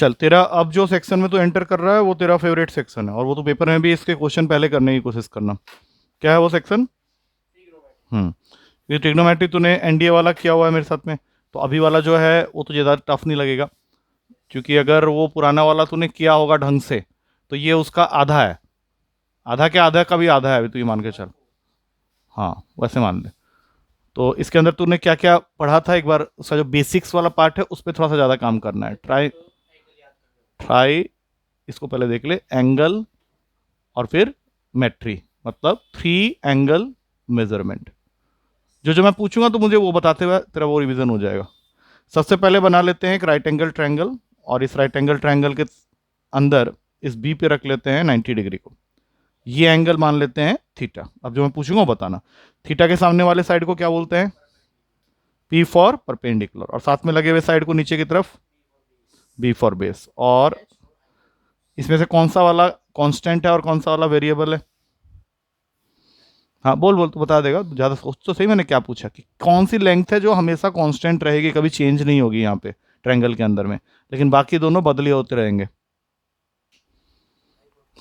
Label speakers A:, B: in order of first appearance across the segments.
A: चल, तेरा अब जो सेक्शन में तू एंटर कर रहा है वो तेरा फेवरेट सेक्शन है, और वो तो पेपर में भी इसके क्वेश्चन पहले करने की कोशिश करना। क्या है वो सेक्शन? हम्म। ये ट्रिग्नोमेट्री तूने एनडीए वाला किया हुआ है मेरे साथ में, तो अभी वाला जो है वो तुझे ज़्यादा टफ नहीं लगेगा, क्योंकि अगर वो पुराना वाला तूने किया होगा ढंग से तो ये उसका आधा है। आधा क्या, आधा का भी आधा है अभी, तू ये मान के चल। हाँ, वैसे मान ले। तो इसके अंदर तूने क्या क्या पढ़ा था, एक बार उसका जो बेसिक्स वाला पार्ट है उस पर थोड़ा सा ज़्यादा काम करना है। ट्राई ट्राई इसको पहले देख ले, एंगल और फिर मेट्री, मतलब थ्री एंगल मेजरमेंट। जो जो मैं पूछूंगा तो मुझे वो बताते हुए तेरा वो रिवीजन हो जाएगा। सबसे पहले बना लेते हैं एक राइट एंगल ट्रायंगल, और इस राइट एंगल ट्रायंगल के अंदर इस बी पे रख लेते हैं 90 डिग्री को। ये एंगल मान लेते हैं थीटा। अब जो मैं पूछूंगा वो बताना। थीटा के सामने वाले साइड को क्या बोलते हैं? पी फॉर परपेंडिकुलर, और साथ में लगे हुए साइड को नीचे की तरफ बी फॉर बेस। और इसमें से कौन सा वाला कांस्टेंट है और कौन सा वाला वेरिएबल है? हाँ बोल बोल, तो बता देगा, ज़्यादा सोच तो सही। मैंने क्या पूछा कि कौन सी लेंथ है जो हमेशा कांस्टेंट रहेगी, कभी चेंज नहीं होगी यहाँ पे ट्रायंगल के अंदर में, लेकिन बाकी दोनों बदले होते रहेंगे।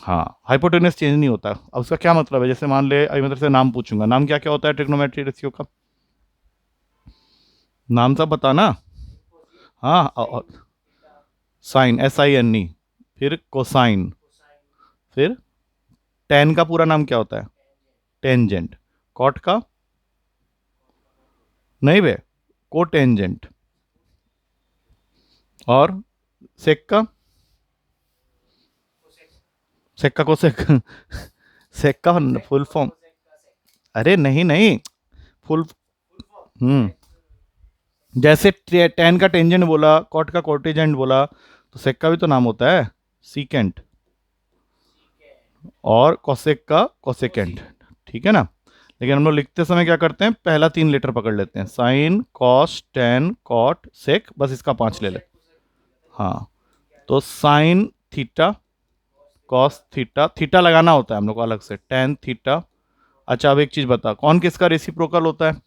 A: हाँ, हाइपोटेन्यूस चेंज नहीं होता। अब उसका क्या मतलब है? जैसे मान ले अभी मैं तेरे से नाम पूछूंगा, नाम क्या क्या होता है ट्रिग्नोमेट्री रेशियो का? नाम सब बताना। हाँ, और साइन, SINE, फिर कोसाइन, फिर टेन का पूरा नाम क्या होता है? टेंजेंट। कॉट का? नहीं बे, कोटेंजेंट। और सेक का? सेक का कोसेक सेक का फुल फॉर्म? अरे नहीं नहीं, फुल। हम्म। जैसे टेन का टेंजेंट बोला, कॉट का कोटेजेंट बोला, तो सेक का भी तो नाम होता है, सीकेंट। और कोसेक का कोसेकेंट। ठीक है ना? लेकिन हम लोग लिखते समय क्या करते हैं, पहला तीन लेटर पकड़ लेते हैं, साइन, कॉस, टेन, कॉट, सेक, बस इसका पांच ले ले। हाँ, तो sine theta, cos theta, theta लगाना होता है हम लोग को अलग से, टेन थीटा। अच्छा, अब एक चीज बता, कौन किसका रेसिप्रोकल होता है?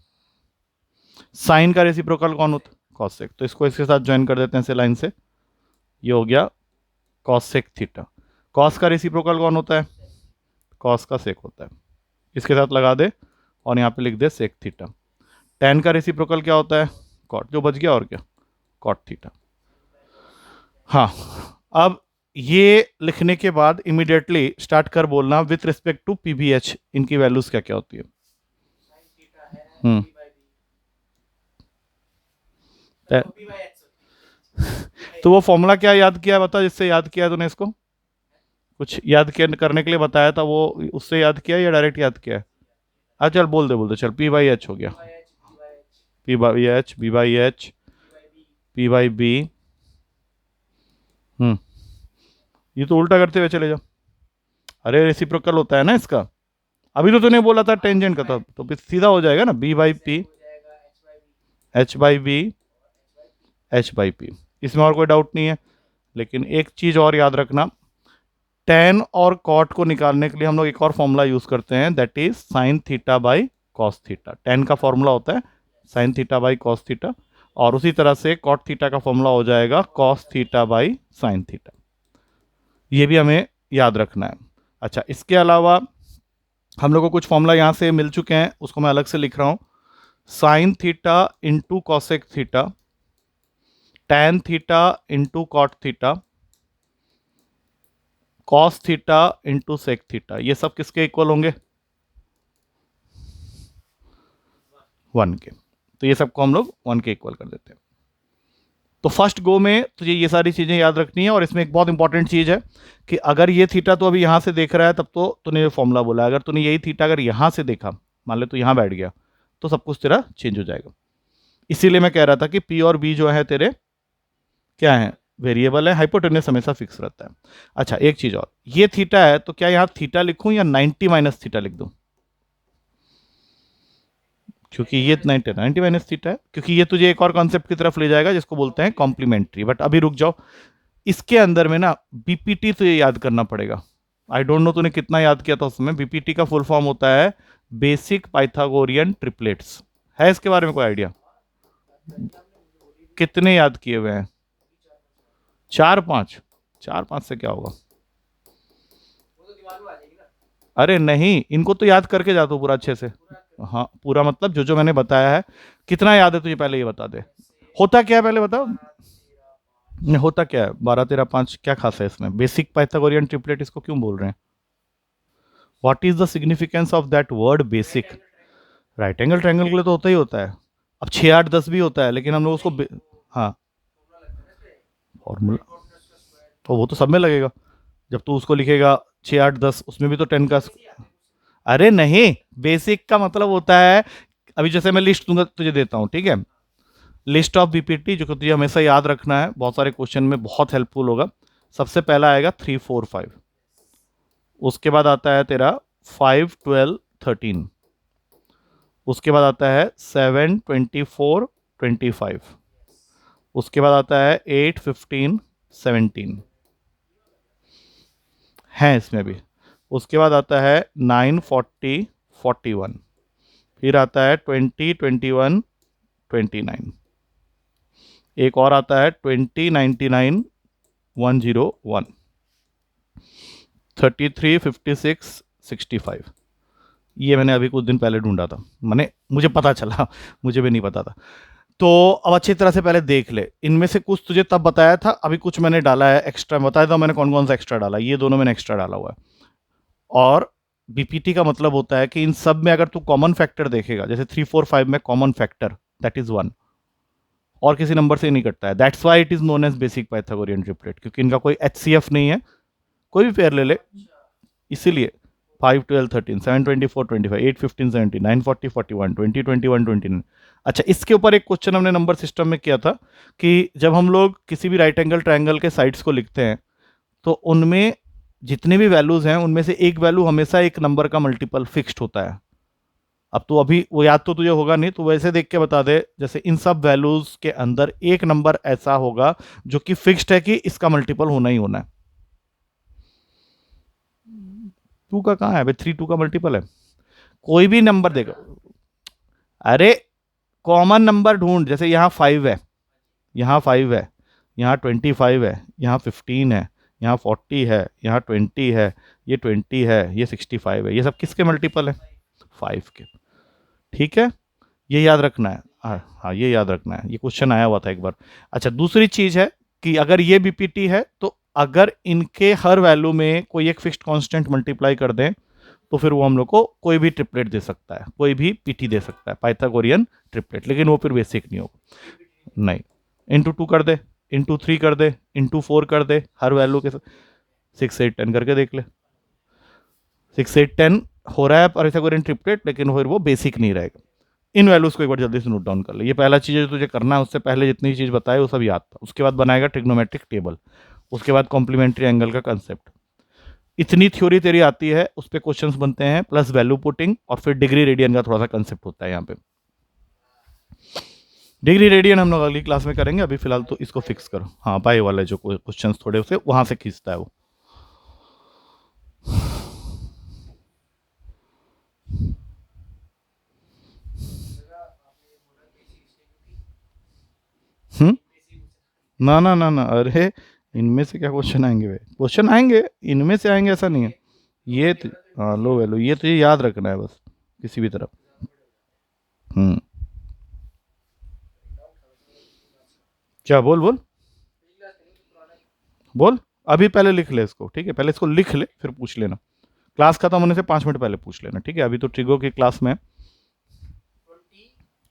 A: साइन का रेसिप्रोकल कौन होता है? कॉसेक। तो इसको इसके साथ ज्वाइन कर देते हैं ऐसे लाइन से, ये हो गया कॉसेक थीटा। कॉस का रेसिप्रोकल कौन होता है? कॉस का सेक होता है। इसके साथ लगा दे और यहाँ पे लिख दे सेक थीटा। टेन का रेसिप्रोकल क्या होता है? कॉट। जो बच गया और क्या, कॉट थीटा। हाँ, अब ये लिखने के बाद इमीडिएटली स्टार्ट कर बोलना विथ रिस्पेक्ट टू PVH इनकी वैल्यूज क्या क्या होती है। हम्म। तो वो फॉर्मूला क्या याद किया बता, जिससे याद किया तूने इसको? कुछ याद किया करने के लिए बताया था वो, उससे याद किया या डायरेक्ट याद किया है? अच्छा चल, बोल दे चल, P/H हो गया। P/H, B/H, P/B। हम्म। ये तो उल्टा करते हुए चले जाओ। अरे रेसिप्रोकल होता है ना इसका, अभी तो तूने बोला था टेंजेंट का, तो फिर सीधा हो जाएगा ना, B/P, H/B, H/P। इसमें और कोई डाउट नहीं है। लेकिन एक चीज और याद रखना, टेन और कॉट को निकालने के लिए हम लोग एक और फॉर्मूला यूज करते हैं, that is sine theta by cos theta. Ten का फॉर्मूला होता है sine theta by cos theta, और उसी तरह से कॉट थीटा का फॉर्मूला हो जाएगा cos theta by sine theta. ये भी हमें याद रखना है। अच्छा, इसके अलावा हम लोग को कुछ फॉर्मूला यहाँ से मिल चुके हैं, उसको मैं अलग से लिख रहा हूँ। Sine theta into cosec theta, tan theta into cot theta, cos theta into sec theta, ये सब किसके इक्वल होंगे? 1 के। तो ये सबको हम लोग 1 के इक्वल कर देते हैं। तो फर्स्ट गो में तुझे ये सारी चीज़ें याद रखनी है, और इसमें एक बहुत इंपॉर्टेंट चीज़ है कि अगर ये थीटा तो अभी यहाँ से देख रहा है तब तो तूने ये फॉर्मूला बोला, अगर तूने यही थीटा अगर यहाँ से देखा, मान ले तो यहाँ बैठ गया, तो सब कुछ तेरा चेंज हो जाएगा। इसीलिए मैं कह रहा था कि P और B जो है तेरे क्या है, वेरिएबल है, हाइपोटेन्यूस हमेशा फिक्स रहता है। अच्छा, एक चीज़ और, ये थीटा है तो क्या यहाँ थीटा लिखूँ या 90 माइनस थीटा लिख दूँ? क्योंकि ये 90 माइनस थीटा है, क्योंकि ये तुझे एक और कॉन्सेप्ट की तरफ ले जाएगा जिसको बोलते हैं कॉम्प्लीमेंट्री। बट अभी रुक जाओ, इसके अंदर में ना BPT तो ये याद करना पड़ेगा। आई डोंट नो तूने कितना याद किया था उसमें। BPT का फुल फॉर्म होता है बेसिक पाइथागोरियन ट्रिपलेट्स। है इसके बारे में कोई आइडिया? कितने याद किए हुए हैं? 4 5, 4 5 से क्या होगा? अरे नहीं, इनको तो याद करके जा तू पूरा अच्छे से। हाँ पूरा मतलब जो जो मैंने बताया है, कितना याद है तुझे पहले ये बता दे। होता क्या है पहले बताओ। नहीं, होता क्या है 12 13 5, क्या खास है इसमें? बेसिक पाइथागोरियन ट्रिपलेट इसको क्यों बोल रहे हैं? What is the significance of that word basic? Right angle triangle के लिए तो होता ही होता है। अब 6 8 10 भी होता है, लेकिन हम लोग उसको हाँ, फॉर्मूला तो वो तो सब में लगेगा। जब तू उसको लिखेगा 6 8 10, उसमें भी तो 10 का। अरे नहीं, बेसिक का मतलब होता है, अभी जैसे मैं लिस्ट दूंगा तुझे देता हूँ, ठीक है? लिस्ट ऑफ बीपीटी जो कि तुझे हमेशा याद रखना है, बहुत सारे क्वेश्चन में बहुत हेल्पफुल होगा। सबसे पहला आएगा 3 4 5, उसके बाद आता है तेरा 5 12 13, उसके बाद आता है 7 24 25, उसके बाद आता है 8 15 17 है इसमें भी। उसके बाद आता है 9 40 41, फिर आता है 20 21 29, एक और आता है 20 99 101, 33 56 65। ये मैंने अभी कुछ दिन पहले ढूंढा था, मैंने मुझे पता चला मुझे भी नहीं पता था। तो अब अच्छी तरह से पहले देख ले, इनमें से कुछ तुझे तब बताया था, अभी कुछ मैंने डाला है एक्स्ट्रा। बताया था मैंने कौन कौन सा एक्स्ट्रा डाला, ये दोनों मैंने एक्स्ट्रा डाला हुआ है। और बीपीटी का मतलब होता है कि इन सब में अगर तू कॉमन फैक्टर देखेगा, जैसे 3 4 5 में कॉमन फैक्टर दैट इज 1, और किसी नंबर से नहीं कटता है। That's why it is known as basic Pythagorean triplet, क्योंकि इनका कोई एचसीएफ नहीं है। कोई भी पेयर ले ले, इसीलिए 5 12 13 7 24 25 8 15 17 9 40 41 20 21 29। अच्छा, इसके ऊपर एक क्वेश्चन हमने नंबर सिस्टम में किया था कि जब हम लोग किसी भी राइट एंगल ट्रायंगल के साइड्स को लिखते हैं, तो उनमें जितने भी वैल्यूज हैं उनमें से एक वैल्यू हमेशा एक नंबर का मल्टीपल फिक्स्ड होता है। अब तो अभी वो याद तो तुझे होगा नहीं, तो वैसे देख के बता दे, जैसे इन सब वैल्यूज के अंदर एक नंबर ऐसा होगा जो कि फिक्स्ड है कि इसका मल्टीपल होना ही होना है। 2 का कहाँ है भाई? 3 2 का मल्टीपल है। कोई भी नंबर देगा, अरे कॉमन नंबर ढूंढ, जैसे यहाँ 5 है, यहाँ 5 है, यहाँ 25 है, यहाँ 15 है, यहाँ 40 है, यहाँ 20 है, ये 20 है, ये 65 है, ये सब किसके मल्टीपल है? 5 के। ठीक है, ये याद रखना है। हाँ हाँ, ये याद रखना है, ये क्वेश्चन आया हुआ था एक बार। अच्छा, दूसरी चीज है कि अगर ये बीपीटी है, तो अगर इनके हर वैल्यू में कोई एक फिक्स्ड कांस्टेंट मल्टीप्लाई कर दें, तो फिर वो हम लोग को कोई भी ट्रिपलेट दे सकता है, कोई भी पीटी दे सकता है, पाइथागोरियन ट्रिपलेट, लेकिन वो फिर बेसिक नहीं होगा। नहीं, इंटू 2 कर दे, इंटू 3 कर दे, इंटू 4 कर दे, हर वैल्यू के साथ 6 8 10 करके देख ले। 6 8 10 हो रहा है पाइथागोरियन ट्रिपलेट, लेकिन फिर वो बेसिक नहीं रहेगा। इन वैल्यूज को एक बार जल्दी से नोट डाउन कर ले। ये पहला चीज़ जो तुझे करना है, उससे पहले जितनी चीज़ बताए वो सब याद था। उसके बाद बनाएगा ट्रिग्नोमेट्रिक टेबल, उसके बाद कॉम्प्लीमेंट्री एंगल का कंसेप्ट। इतनी थ्योरी तेरी आती है, उस पर क्वेश्चंस बनते हैं, प्लस वैल्यू पुटिंग, और फिर डिग्री रेडियन का थोड़ा सा कंसेप्ट होता है यहाँ पे। डिग्री रेडियन हम लोग अगली क्लास में करेंगे, अभी फिलहाल तो इसको फिक्स करो। हाँ, पाई वाले जो क्वेश्चंस थोड़े उसे वहां से खींचता है वो। हम्म, ना ना ना ना, अरे इनमें से क्या क्वेश्चन आएंगे भाई? क्वेश्चन आएंगे, इनमें से आएंगे ऐसा नहीं है। ये हाँ, लो वैल्यू, ये तुझे याद रखना है बस, किसी भी तरह। हम्म, क्या? बोल बोल बोल। अभी पहले लिख ले इसको, ठीक है? पहले इसको लिख ले, फिर पूछ लेना। क्लास खत्म होने से 5 मिनट पहले पूछ लेना, ठीक है? अभी तो ट्रिगो की क्लास में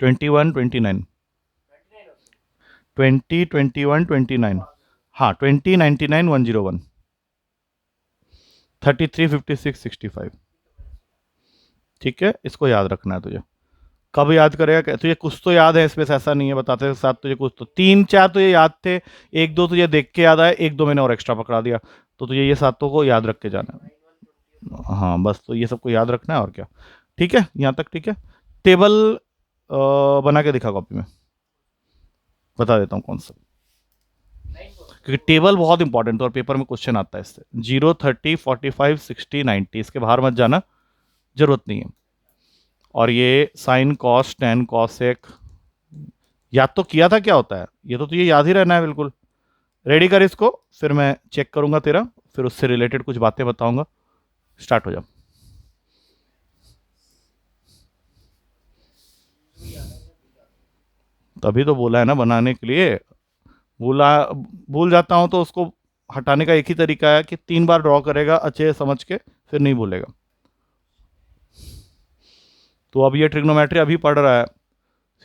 A: 21 29, 20 21 29। हाँ, 20 99 101, 33 56 65। ठीक है, इसको याद रखना है तुझे। कब याद करेगा तुझे? कुछ तो याद है इसमें से, ऐसा नहीं है बताते के साथ तुझे कुछ तो 3 4 तुझे याद थे, 1 2 तुझे देख के याद आया, 1 2 मैंने और एक्स्ट्रा पकड़ा दिया। तो तुझे ये सातों को याद रख के जाना है। हाँ बस, तो ये सबको याद रखना है, और क्या। ठीक है, यहाँ तक ठीक है। टेबल बना के दिखा कॉपी में, बता देता हूँ कौन सा, क्योंकि टेबल बहुत इंपॉर्टेंट है और पेपर में क्वेश्चन आता है इससे। 0 30 45 60 90, इसके बाहर मत जाना, जरूरत नहीं है। और ये साइन कॉस टेन कॉसेक याद तो किया था क्या होता है, ये तो तुझे याद ही रहना है बिल्कुल। रेडी कर इसको, फिर मैं चेक करूंगा तेरा, फिर उससे रिलेटेड कुछ बातें बताऊंगा। स्टार्ट हो जा। तभी तो बोला है ना बनाने के लिए। भूला भूल जाता हूँ तो उसको हटाने का एक ही तरीका है कि 3 बार ड्रॉ करेगा अच्छे से समझ के, फिर नहीं भूलेगा। तो अब ये ट्रिग्नोमेट्री अभी पढ़ रहा है,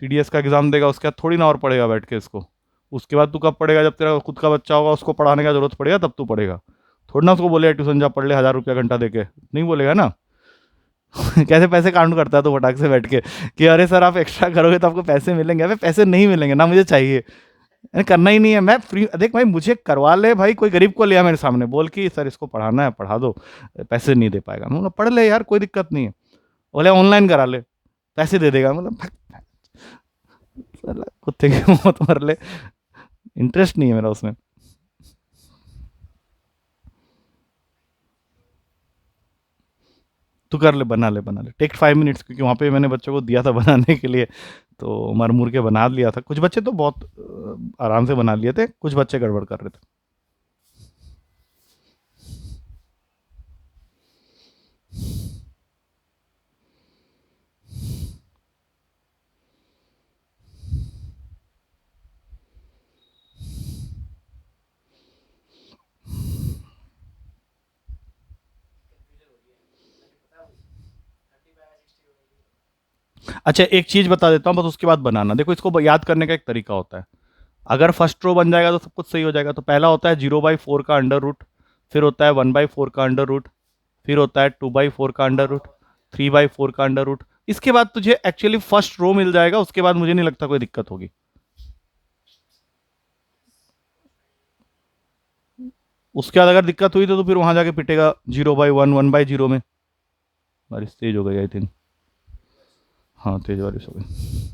A: सीडीएस का एग्जाम देगा उसके बाद थोड़ी ना और पढ़ेगा बैठ के इसको। उसके बाद तू कब पढ़ेगा, जब तेरा खुद का बच्चा होगा उसको पढ़ाने का जरूरत पड़ेगा तब तू पढ़ेगा। थोड़ी ना उसको बोले ट्यूशन जा पढ़ ले 1,000 रुपया घंटा देके, नहीं बोलेगा ना। कैसे पैसे काउंट करता है तो फटाक से बैठ के कि अरे सर आप एक्स्ट्रा करोगे तो आपको पैसे मिलेंगे। अबे पैसे नहीं मिलेंगे ना, मुझे चाहिए। करना ही नहीं है, मैं फ्री देख भाई, मुझे करवा ले भाई, कोई गरीब को लिया मेरे सामने बोल कि सर इसको पढ़ाना है पढ़ा दो, पैसे नहीं दे पाएगा। मैं बोला पढ़ ले यार कोई दिक्कत नहीं है। बोले ऑनलाइन करा ले, पैसे दे देगा। मतलब साला कुत्ते की मौत मर ले, इंटरेस्ट नहीं है मेरा उसमें। तू कर ले, बना ले बना ले, टेक 5 मिनट्स, क्योंकि वहाँ पे मैंने बच्चों को दिया था बनाने के लिए, तो मर मुर के बना लिया था। कुछ बच्चे तो बहुत आराम से बना लिए थे, कुछ बच्चे गड़बड़ कर रहे थे। अच्छा एक चीज बता देता हूँ बस, उसके बाद बनाना। देखो इसको याद करने का एक तरीका होता है। अगर फर्स्ट रो बन जाएगा तो सब कुछ सही हो जाएगा। तो पहला होता है 0/4 का अंडर रूट, फिर होता है 1/4 का अंडर रूट, फिर होता है 2/4 का अंडर रूट, 3/4 का अंडर रूट। इसके बाद तुझे एक्चुअली फर्स्ट रो मिल जाएगा, उसके बाद मुझे नहीं लगता कोई दिक्कत होगी। उसके बाद अगर दिक्कत हुई तो फिर वहां जाके पिटेगा 0/1, 1/0 में। बारिश तेज हो गई आई थिंक। हाँ तेज बारिश हो गई।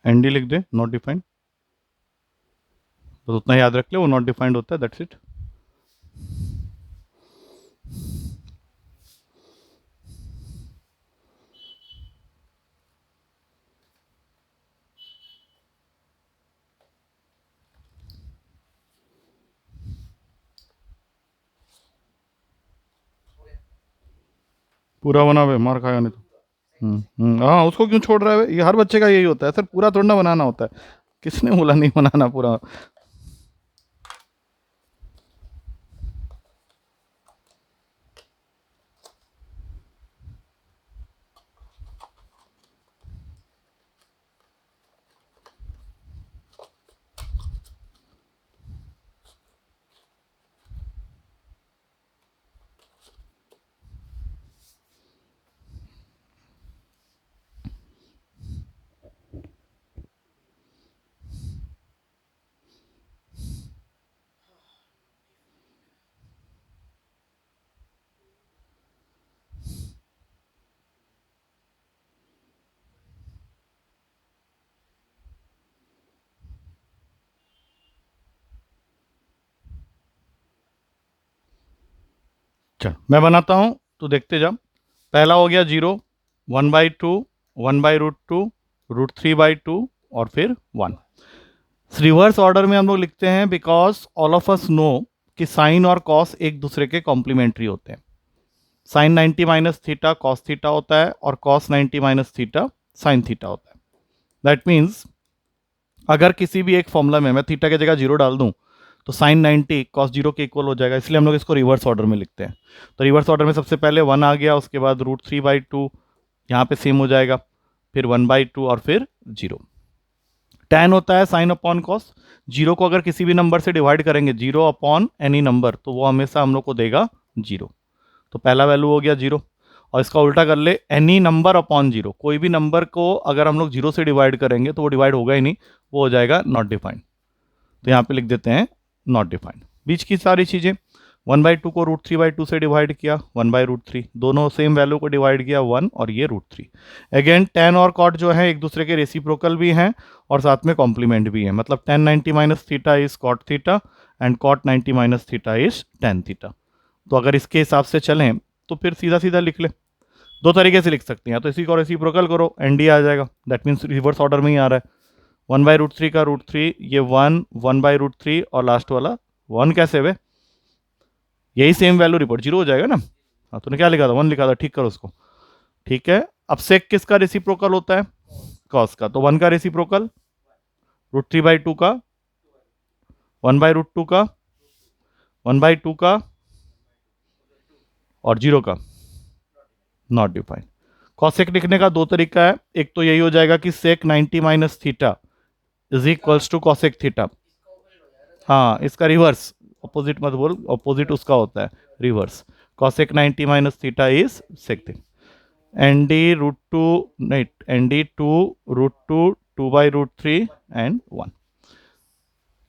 A: एनडी लिख दे, नॉट डिफाइंड। बस उतना याद रख ले, वो नॉट डिफाइंड होता है, दैट्स इट। पूरा बना बे, मार खाएगा नहीं तो। हाँ उसको क्यों छोड़ रहा है बे? ये हर बच्चे का यही होता है सर, पूरा थोड़ा ना बनाना होता है। किसने बोला नहीं बनाना पूरा। चल मैं बनाता हूँ, तो देखते जा। पहला हो गया 0, 1/2, 1/√2, √3/2 और फिर 1। रिवर्स ऑर्डर में हम लोग लिखते हैं because all of us know कि साइन और कॉस एक दूसरे के कॉम्प्लीमेंट्री होते हैं। Sine 90 minus theta cos theta होता है और cos 90 minus theta sine theta होता है। दैट मीन्स अगर किसी भी एक फॉर्मूला में मैं थीटा की जगह 0 डाल दूं तो साइन 90 कॉस 0 के इक्वल हो जाएगा, इसलिए हम लोग इसको रिवर्स ऑर्डर में लिखते हैं। तो रिवर्स ऑर्डर में सबसे पहले 1 आ गया, उसके बाद √3/2 यहाँ पे सेम हो जाएगा, फिर 1/2 और फिर 0। tan होता है साइन अपॉन कॉस। 0 को अगर किसी भी नंबर से डिवाइड करेंगे, 0 अपॉन एनी नंबर, तो वो हमेशा हम लोग को देगा 0। तो पहला वैल्यू हो गया 0। और इसका उल्टा कर ले, एनी नंबर अपॉन 0। कोई भी नंबर को अगर हम लोग 0 से डिवाइड करेंगे तो वो डिवाइड होगा ही नहीं, वो हो जाएगा नॉट डिफाइंड। तो यहाँ पे लिख देते हैं नॉट डिफाइंड। बीच की सारी चीज़ें, 1/2 को √3/2 से डिवाइड किया, 1/√3, दोनों सेम वैल्यू को डिवाइड किया 1 और ये √3। अगेन tan और cot जो है एक दूसरे के रेसिप्रोकल भी हैं और साथ में कॉम्प्लीमेंट भी हैं, मतलब tan 90 minus theta is cot theta and cot 90 minus theta is tan theta. तो अगर इसके हिसाब से चलें तो फिर सीधा सीधा लिख ले। दो तरीके से लिख सकते हैं, तो इसी को रेसिप्रोकल करो, एनडी आ जाएगा। दैट मीन्स रिवर्स ऑर्डर में ही आ रहा है। 1/√3 का √3, ये 1/√3 और लास्ट वाला 1 कैसे वे, यही सेम वैल्यू रिपोर्ट 0 हो जाएगा ना। हाँ, तूने क्या लिखा था, 1 लिखा था, ठीक करो उसको। ठीक है, अब सेक किसका रेसिप्रोकल होता है, कॉस का। तो 1 का रेसिप्रोकल √3/2 का, 1/√2 का, 1/2 का और 0 का, नॉट डिफाइंड। कॉसेक लिखने का दो तरीका है, एक तो यही हो जाएगा कि sec 90 minus theta is equals to cosec theta. हाँ, इसका रिवर्स, अपोजिट मत बोल, अपोजिट उसका होता है reverse. Cosec 90 minus theta is sec theta. ND√2 नहीं, ND2√2 2/√3 एंड 1।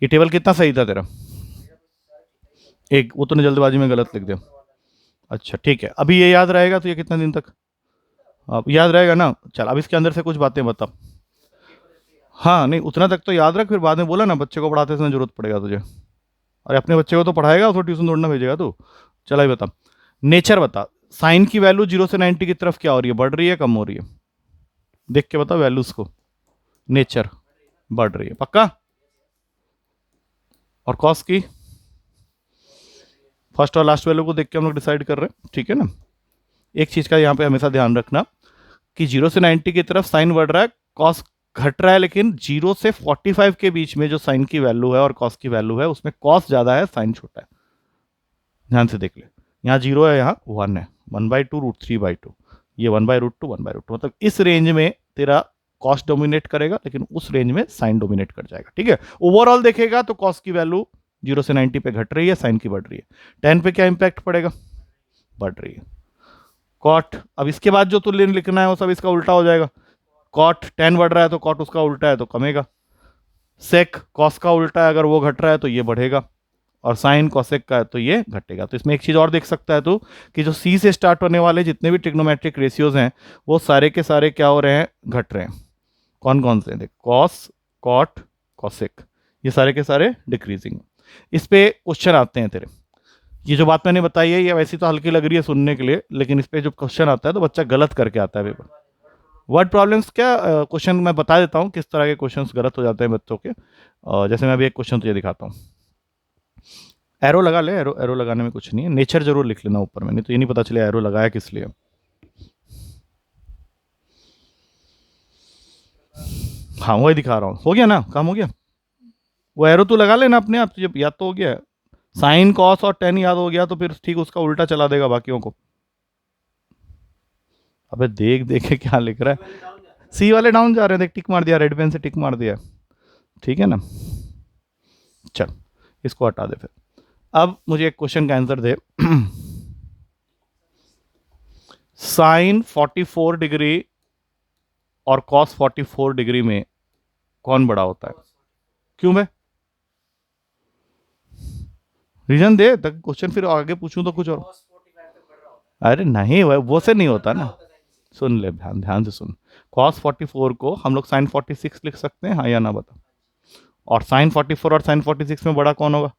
A: ये टेबल कितना सही था तेरा? एक, वो तूने जल्दबाजी में गलत लिख दिया। अच्छा ठीक है, अभी ये याद रहेगा तो ये कितना दिन तक अब याद रहेगा ना। चल अब इसके अंदर से कुछ बातें बता। हाँ नहीं, उतना तक तो याद रख, फिर बाद में बोला ना बच्चे को पढ़ाते समय जरूरत पड़ेगा तुझे। अरे अपने बच्चे को तो पढ़ाएगा, उसको ट्यूशन थोड़ी ना भेजेगा तू। चल अभी बता, नेचर बता, साइन की वैल्यू 0 से 90 की तरफ क्या हो रही है, बढ़ रही है कम हो रही है? देख के बता वैल्यूज को। नेचर बढ़ रही है पक्का। और कॉस की फर्स्ट और लास्ट वैल्यू को देख के हम लोग डिसाइड कर रहे हैं, ठीक है ना। एक चीज का यहाँ पे हमेशा ध्यान रखना कि 0 से 90 की तरफ साइन बढ़ रहा है, कॉस घट रहा है, लेकिन 0 से 45 के बीच में जो साइन की वैल्यू है और कॉस की वैल्यू है उसमें कॉस ज्यादा है, साइन छोटा है। ध्यान से देख ले, यहाँ 0 है, यहाँ 1 है, 1/2 √3/2, ये 1/√2 1/√2, मतलब इस रेंज में तेरा कॉस डोमिनेट करेगा, लेकिन उस रेंज में साइन डोमिनेट कर जाएगा। ठीक है, ओवरऑल देखेगा तो कॉस की वैल्यू 0 से 90 पे घट रही है, साइन की बढ़ रही है। tan पे क्या इंपैक्ट पड़ेगा, बढ़ रही है। कॉट, अब इसके बाद जो तुल्य लिखना है वो सब इसका उल्टा हो जाएगा। कॉट tan बढ़ रहा है तो कॉट उसका उल्टा है तो कमेगा। सेक कॉस का उल्टा है, अगर वो घट रहा है तो ये बढ़ेगा, और साइन कॉसेक का है तो ये घटेगा। तो इसमें एक चीज और देख सकता है तू कि जो सी से स्टार्ट होने वाले जितने भी ट्रिग्नोमेट्रिक रेशियोज हैं वो सारे के सारे क्या हो रहे हैं, घट रहे हैं। कौन कौन से, देख, कॉस, कॉट, कॉसेक, ये सारे के सारे डिक्रीजिंग। इस पे क्वेश्चन आते हैं तेरे। ये जो बात मैंने बताई है ये वैसी तो हल्की लग रही है सुनने के लिए, लेकिन इस पे जो क्वेश्चन आता है तो बच्चा गलत करके आता है पेपर। वर्ड प्रॉब्लम्स क्या, क्वेश्चन मैं बता देता हूँ किस तरह के क्वेश्चंस गलत हो जाते हैं बच्चों के। जैसे मैं अभी एक क्वेश्चन तुझे दिखाता हूँ। एरो लगा ले, एरो एरो लगाने में कुछ नहीं है, नेचर जरूर लिख लेना ऊपर में, नहीं तो ये नहीं पता चले एरो लगाया किस लिए। हाँ वही दिखा रहा हूँ, हो गया ना, काम हो गया। वो एरो तू लगा लेना अपने आप, तुझे याद तो हो गया है। साइन कॉस और टेन याद हो गया तो फिर ठीक उसका उल्टा चला देगा बाकियों को। अबे देख देख के क्या लिख रहा है, सी वाले डाउन जा रहे हैं, देख टिक मार दिया, रेड पेन से टिक मार दिया। ठीक है ना, चल इसको हटा दे फिर। अब मुझे एक क्वेश्चन का आंसर दे। साइन 44 डिग्री और कॉस 44 डिग्री में कौन बड़ा होता है? क्यों बे, रीजन दे तक, क्वेश्चन फिर आगे पूछूं तो कुछ और। अरे नहीं वो से नहीं होता ना, सुन ले, ध्यान ध्यान से सुन। कॉस 44 को हम लोग साइन 46 लिख सकते हैं, हाँ या ना बता। और साइन 44 और साइन 46 में बड़ा कौन होगा?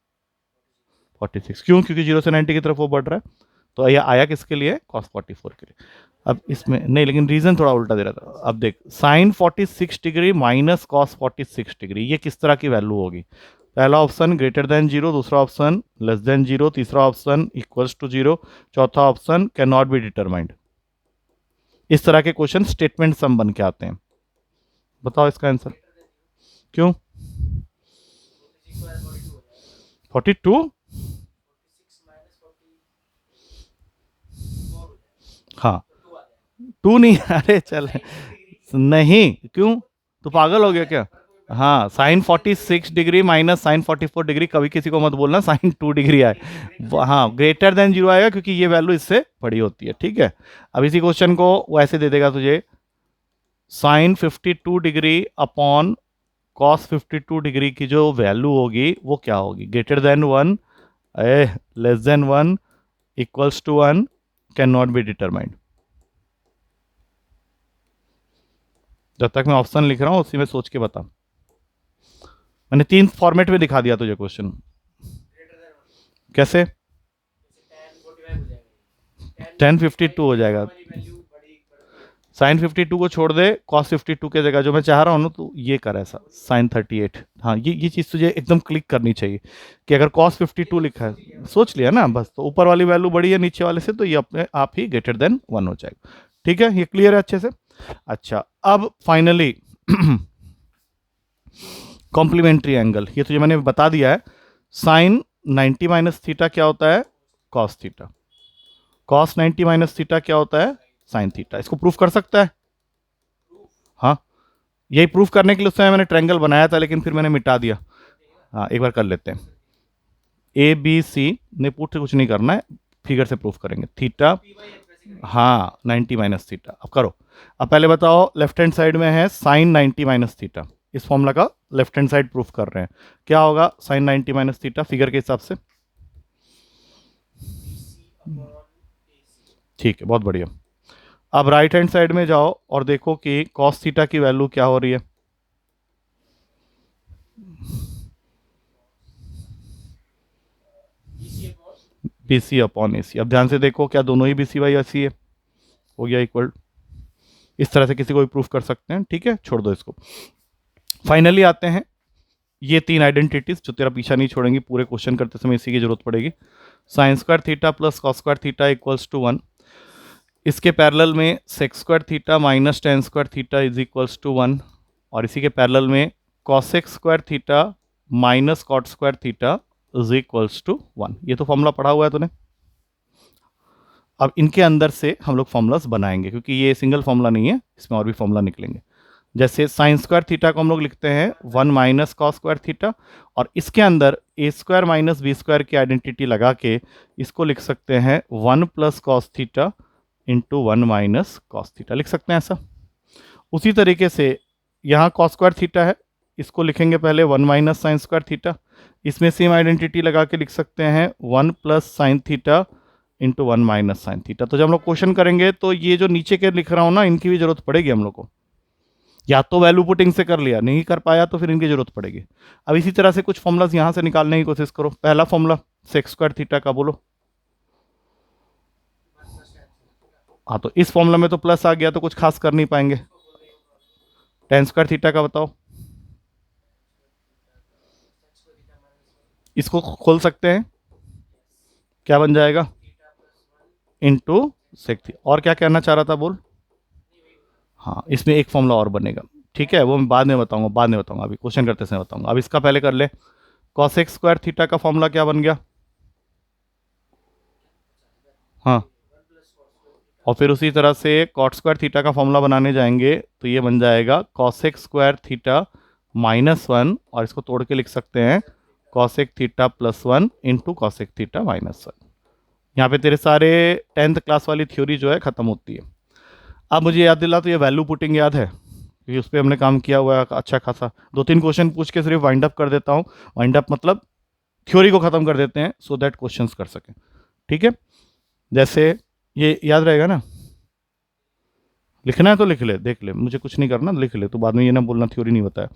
A: 46। क्यों? क्योंकि 0 से 90 की तरफ वो बढ़ रहा है। तो यह आया किसके लिए, cos 44 के लिए। अब इसमें नहीं, लेकिन रीजन थोड़ा उल्टा दे रहा था। अब देख sin 46 degree minus cos 46 degree, ये किस तरह की वैल्यू होगी। पहला ऑप्शन ग्रेटर देन जीरो, दूसरा ऑप्शन लेस देन जीरो, तीसरा ऑप्शन इक्वल्स टू जीरो, चौथा option can not be determined. इस तरह के क्वेश्चन स्टेटमेंट सम बन के आते हैं। बताओ इसका आंसर क्यों। 42, हाँ 2 नहीं अरे चल नहीं, क्यों, तू पागल हो गया क्या। हाँ sine 46 degree minus sine 44 degree, कभी किसी को मत बोलना साइन 2 डिग्री आए। हाँ ग्रेटर देन जीरो आएगा क्योंकि ये वैल्यू इससे बड़ी होती है, ठीक है। अब इसी क्वेश्चन को वो ऐसे दे देगा तुझे, sine 52 degree upon cos 52 degree की जो वैल्यू होगी वो क्या होगी, greater than 1, less than 1, equals to 1, can not be determined. जब तक मैं ऑप्शन लिख रहा हूं उसी में सोच के बता। मैंने 3 फॉर्मेट में दिखा दिया तुझे क्वेश्चन। कैसे, 1052 हो जाएगा। साइन 52 को छोड़ दे, कॉस 52 के जगह जो मैं चाह रहा हूँ ना, तो ये कर ऐसा साइन 38। हाँ ये चीज़ तुझे एकदम क्लिक करनी चाहिए कि अगर कॉस 52 लिखा है, सोच लिया ना बस, तो ऊपर वाली वैल्यू बड़ी है नीचे वाले से, तो ये अपने आप ही ग्रेटर देन 1 हो जाएगा। ठीक है, ये क्लियर है अच्छे से। अच्छा अब फाइनली कॉम्प्लीमेंट्री एंगल, ये तुझे मैंने बता दिया है। साइन 90 माइनस थीटा क्या होता है, cos theta. Cos 90 minus theta क्या होता है, साइन थीटा। इसको प्रूफ कर सकता है। हाँ यही प्रूफ करने के लिए उस समय मैंने ट्रायंगल बनाया था, लेकिन फिर मैंने मिटा दिया। हाँ एक बार कर लेते हैं। ए बी सी ने पूछ से कुछ नहीं करना है, फिगर से प्रूफ करेंगे। थीटा, हाँ 90 माइनस थीटा। अब करो। अब पहले बताओ, लेफ्ट हैंड साइड में है साइन 90 माइनस थीटा, इस फॉर्मूला का लेफ्ट हैंड साइड प्रूफ कर रहे हैं। क्या होगा साइन 90 माइनस थीटा फिगर के हिसाब से। ठीक है, बहुत बढ़िया। अब राइट हैंड साइड में जाओ और देखो कि कॉस थीटा की वैल्यू क्या हो रही है। बी सी अपॉन ए सी। अब ध्यान से देखो, क्या दोनों ही बी सी बाई ए सी है, हो गया इक्वल। इस तरह से किसी को भी प्रूफ कर सकते हैं, ठीक है, छोड़ दो इसको। फाइनली आते हैं ये 3 आइडेंटिटीज जो तेरा पीछा नहीं छोड़ेंगी, पूरे क्वेश्चन करते समय इसी की जरूरत पड़ेगी। Sine square theta plus cos square theta equals to 1। इसके पैरेलल में sec square theta minus tan square theta is equals to 1। और इसी के पैरेलल में cosec square theta minus cot square theta is equals to 1। ये तो formula पढ़ा हुआ है तूने। अब इनके अंदर से हम लोग फॉर्मूलाज बनाएंगे, क्योंकि ये सिंगल फॉर्मूला नहीं है, इसमें और भी फॉर्मूला निकलेंगे। जैसे साइन स्क्वायर थीटा को हम लोग लिखते हैं 1 माइनस कॉस स्क्वायर थीटा, और इसके अंदर ए स्क्वायर माइनस बी स्क्वायर की आइडेंटिटी लगा के इसको लिख सकते हैं 1 plus cos theta into 1 minus cos theta, लिख सकते हैं ऐसा। उसी तरीके से यहाँ कॉस स्क्वायर थीटा है, इसको लिखेंगे पहले 1 माइनस साइन स्क्वायर थीटा, इसमें सेम आइडेंटिटी लगा के लिख सकते हैं 1 plus sign theta into 1 minus sine theta. तो जब हम लोग क्वेश्चन करेंगे तो ये जो नीचे के लिख रहा हूँ ना, इनकी भी जरूरत पड़ेगी हम लोग को। या तो वैल्यू पुटिंग से कर लिया, नहीं कर पाया तो फिर इनकी जरूरत पड़ेगी। अब इसी तरह से कुछ फॉर्मुलाज यहाँ से निकालने की कोशिश करो। पहला फॉर्मूला सेक स्क्वायर थीटा का बोलो। हाँ तो इस फॉर्मूला में तो प्लस आ गया, तो कुछ खास कर नहीं पाएंगे। टेन स्क्वायर थीटा का बताओ। इसको खोल सकते हैं, क्या बन जाएगा, इंटू सेक थी। और क्या कहना चाह रहा था बोल। हाँ इसमें एक फॉर्मूला और बनेगा, ठीक है, वो मैं बाद में बताऊंगा, बाद में बताऊंगा, अभी क्वेश्चन करते समय बताऊंगा। अब इसका पहले कर ले। कॉसेक स्क्वायर थीटा का फॉर्मूला क्या बन गया। हाँ और फिर उसी तरह से कॉट स्क्वायर थीटा का फॉर्मूला बनाने जाएंगे तो ये बन जाएगा कॉसेक स्क्वायर थीटा -1, और इसको तोड़ के लिख सकते हैं cosec theta +1 into cosec theta -1। यहाँ पे तेरे सारे 10th क्लास वाली थ्योरी जो है खत्म होती है। अब मुझे याद दिला, तो ये वैल्यू पुटिंग याद है, क्योंकि उस पर हमने काम किया हुआ है अच्छा खासा। 2-3 क्वेश्चन पूछ के सिर्फ वाइंड अप कर देता हूँ। वाइंड अप मतलब थ्योरी को खत्म कर देते हैं, सो दैट क्वेश्चंस कर सकें, ठीक है। जैसे ये याद रहेगा ना, लिखना है तो लिख ले, देख ले, मुझे कुछ नहीं करना, लिख ले, तो बाद में ये ना बोलना थ्योरी नहीं बताया।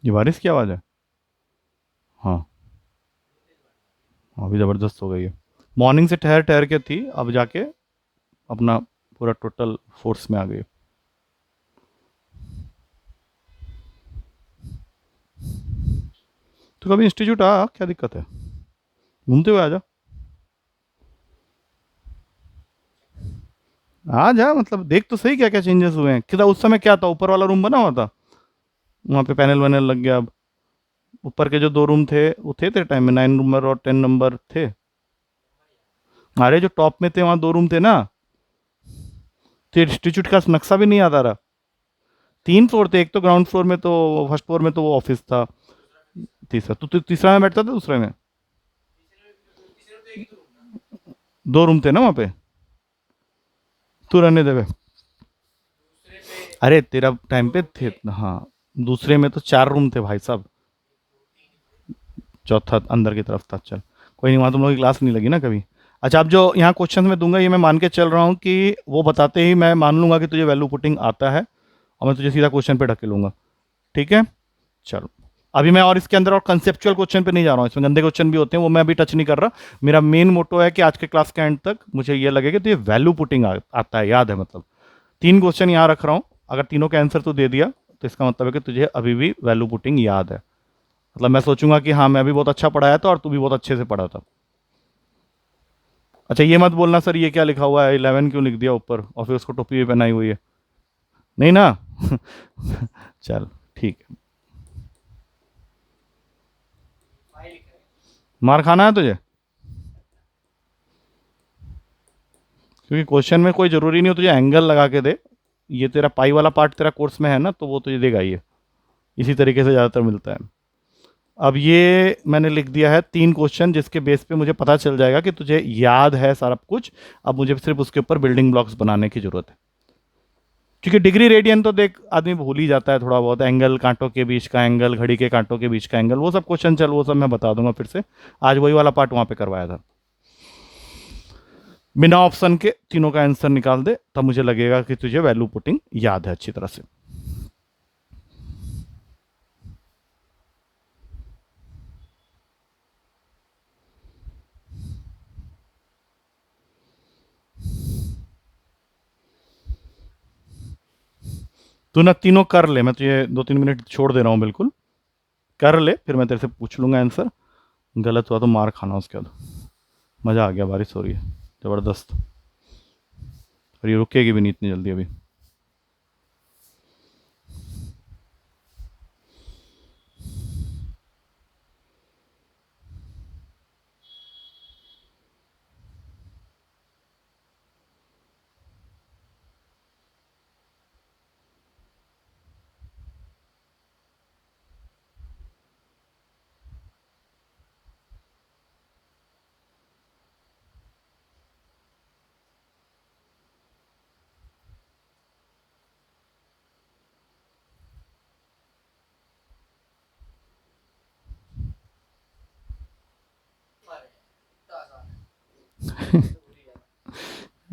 A: ये बारिश की आवाज़ है? हाँ। हाँ, अभी ज़बरदस्त हो गई है। मॉर्निंग से ठहर ठहर के थी, अब जाके अपना पूरा टोटल फोर्स में आ गई। तो कभी इंस्टीट्यूट आ, क्या दिक्कत है? घूमते हुए आ जा। आ जा, मतलब देख तो सही क्या क्या चेंजेस हुए हैं। कितना उस समय क्या था, ऊपर वाला रूम बना हुआ था, वहाँ पे पैनल वैनल लग गया। अब ऊपर के जो 2 रूम थे वो थे तेरे टाइम में, 9 नंबर और 10 नंबर थे। अरे जो टॉप में थे वहाँ 2 रूम थे ना। तो इंस्टीट्यूट का नक्शा भी नहीं याद आ रहा? 3 फ्लोर थे, एक तो ग्राउंड फ्लोर में, तो फर्स्ट फ्लोर में तो वो ऑफिस था। तीसरा तो तीसरा में बैठता था, दूसरे में 2 रूम थे ना वहाँ पे। तू रहने दे बे। अरे तेरा टाइम पे थे, हाँ। दूसरे में तो 4 रूम थे भाई साहब। चौथा अंदर की तरफ था। चल कोई नहीं, वहाँ तुम लोग की क्लास नहीं लगी ना कभी। अच्छा, अब जो यहाँ क्वेश्चन मैं दूंगा, ये मैं मान के चल रहा हूँ कि वो बताते ही मैं मान लूंगा कि तुझे वैल्यू पुटिंग आता है, और मैं तुझे सीधा क्वेश्चन पे ढकेलूंगा। ठीक है? चलो। अभी मैं और इसके अंदर और कंसेप्चुअल क्वेश्चन पे नहीं जा रहा हूँ, इसमें गंदे क्वेश्चन भी होते हैं, वो मैं अभी टच नहीं कर रहा। मेरा मेन मोटो है कि आज के क्लास के एंड तक मुझे ये लगे कि तो ये वैल्यू पुटिंग आता है, याद है मतलब। 3 क्वेश्चन यहाँ रख रहा हूँ, अगर तीनों का आंसर तू दे दिया तो इसका मतलब है कि तुझे अभी भी वैल्यू पुटिंग याद है। मतलब मैं सोचूंगा कि हाँ, मैं भी बहुत अच्छा पढ़ाया था और तू भी बहुत अच्छे से पढ़ा था। अच्छा, ये मत बोलना सर ये क्या लिखा हुआ है, 11 क्यों लिख दिया ऊपर और फिर उसको टोपी भी पहनाई हुई है। नहीं ना? चल ठीक है। मार खाना है तुझे? क्योंकि क्वेश्चन में कोई ज़रूरी नहीं हो तुझे एंगल लगा के दे। ये तेरा पाई वाला पार्ट तेरा कोर्स में है ना, तो वो तुझे देगा ये। इसी तरीके से ज़्यादातर मिलता है। अब ये मैंने लिख दिया है 3 क्वेश्चन, जिसके बेस पे मुझे पता चल जाएगा कि तुझे याद है सारा कुछ। अब मुझे सिर्फ उसके ऊपर बिल्डिंग ब्लॉक्स बनाने की ज़रूरत है। क्योंकि डिग्री रेडियन तो देख आदमी भूल ही जाता है थोड़ा बहुत, एंगल कांटों के बीच का एंगल, घड़ी के कांटों के बीच का एंगल, वो सब क्वेश्चन चल वो सब मैं बता दूंगा फिर से। आज वही वाला पार्ट वहाँ पे करवाया था। बिना ऑप्शन के तीनों का आंसर निकाल दे, तब मुझे लगेगा कि तुझे वैल्यू पुटिंग याद है अच्छी तरह से। तू ना तीनों कर ले, मैं तुझे 2-3 मिनट छोड़ दे रहा हूँ बिल्कुल। कर ले, फिर मैं तेरे से पूछ लूंगा आंसर। गलत हुआ तो मार खाना उसके बाद। मज़ा आ गया, बारिश हो रही है ज़बरदस्त। और ये रुकेगी भी नहीं इतनी जल्दी अभी।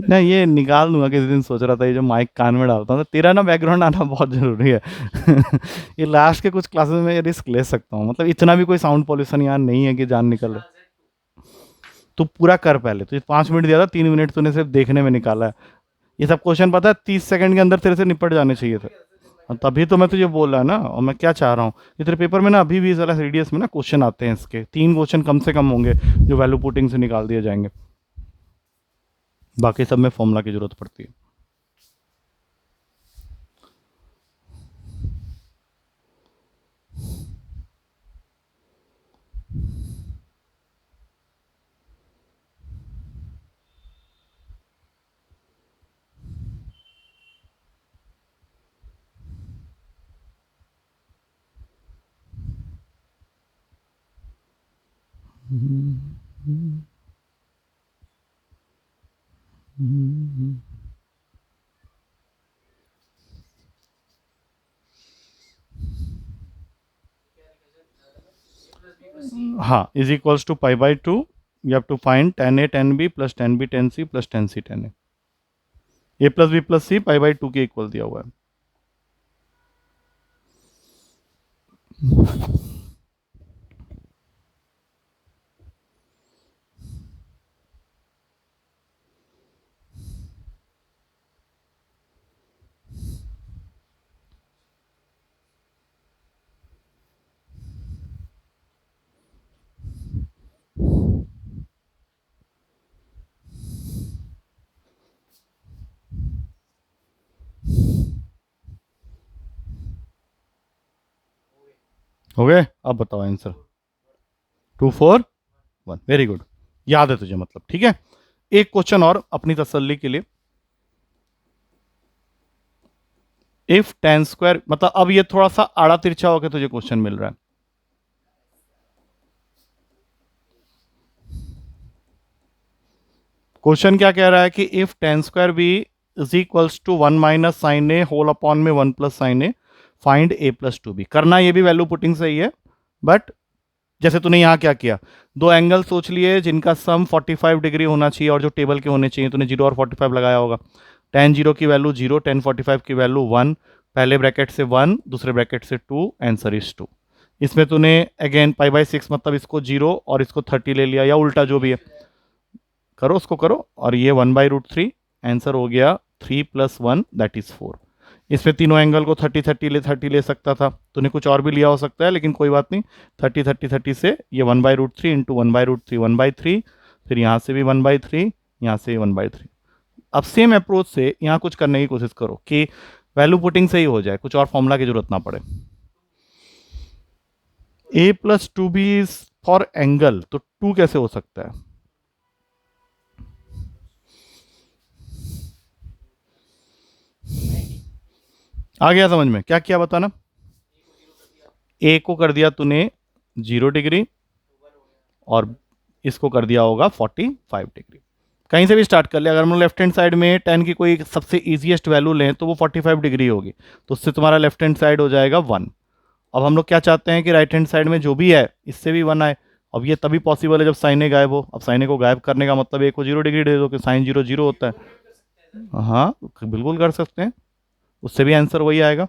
A: ना ये निकाल दूंगा किसी दिन, सोच रहा था ये जो माइक कान में डालता हूँ, तो तेरा ना बैकग्राउंड आना बहुत ज़रूरी है। ये लास्ट के कुछ क्लासेस में ये रिस्क ले सकता हूँ, मतलब इतना भी कोई साउंड पॉल्यूशन यहाँ नहीं है कि जान निकल रहा। तू पूरा कर पहले, तुझे 5 मिनट दिया था, 3 मिनट तूने सिर्फ देखने में निकाला है। ये सब क्वेश्चन पता है 30 सेकंड के अंदर तेरे से निपट जाने चाहिए थे। और तभी तो मैं तुझे बोल रहा है ना, और मैं क्या चाह रहा हूँ कि तेरे पेपर में ना अभी भी ज़रा सीडीएस में ना क्वेश्चन आते हैं, इसके 3 क्वेश्चन कम से कम होंगे जो वैल्यू पुटिंग से निकाल दिए जाएंगे। बाकी सब में फॉर्मूला की जरूरत पड़ती है। हाँ, इज इक्वल्स टू पाई/2। You have to find 10a 10b plus 10b 10c plus 10c 10a। A plus B plus C पाई/2 के इक्वल दिया हुआ है। हो गए? अब बताओ आंसर। 2 4 1, वेरी गुड, याद है तुझे मतलब, ठीक है। एक क्वेश्चन और अपनी तसल्ली के लिए। इफ टेन स्क्वायर, मतलब अब ये थोड़ा सा आड़ा तिरछा होकर तुझे क्वेश्चन मिल रहा है। क्वेश्चन क्या कह रहा है कि if tan square B is equals to 1 - sin a whole upon में 1 + sin a, find a + 2b। करना ये भी वैल्यू पुटिंग सही है, बट जैसे तूने यहां क्या किया, दो एंगल सोच लिए जिनका सम 45 डिग्री होना चाहिए और जो टेबल के होने चाहिए, तूने 0 और 45 लगाया होगा। tan 0 की वैल्यू 0, tan 45 की वैल्यू 1, पहले ब्रैकेट से 1, दूसरे ब्रैकेट से 2, आंसर इज 2। इसमें तूने अगेन π/6 मतलब इसको 0 और इसको 30 ले लिया, या उल्टा जो भी है करो, उसको करो, और ये 1/√3, आंसर हो गया 3 + 1 दैट इज 4। इसमें तीनों एंगल को 30 ले सकता था, तूने कुछ और भी लिया हो सकता है, लेकिन कोई बात नहीं। 30 से ये 1/√3 इंटू 1/√3 1/3, फिर यहाँ से भी 1/3, यहाँ से 1/3। अब सेम अप्रोच से यहाँ कुछ करने की कोशिश करो कि वैल्यू पुटिंग से ही हो जाए, कुछ और फॉर्मूला की जरूरत ना पड़े। a + 2b is for angle, तो 2 कैसे हो सकता है? आ गया समझ में? क्या किया बताना। ए को कर दिया तूने 0 डिग्री, और इसको कर दिया होगा 45 डिग्री। कहीं से भी स्टार्ट कर ले, अगर हम लोग लेफ्ट हैंड साइड में टेन की कोई सबसे इजीएस्ट वैल्यू लें तो वो 45 डिग्री होगी, तो उससे तुम्हारा लेफ्ट हैंड साइड हो जाएगा 1। अब हम लोग क्या चाहते हैं कि राइट हैंड साइड में जो भी है इससे भी 1 आए। अब ये तभी पॉसिबल है जब साइन ए गायब हो। अब साइन ए को गायब करने का मतलब ए को 0 डिग्री दे दो कि साइन 0 0 होता है। हाँ बिल्कुल कर सकते हैं, उससे भी आंसर वही आएगा।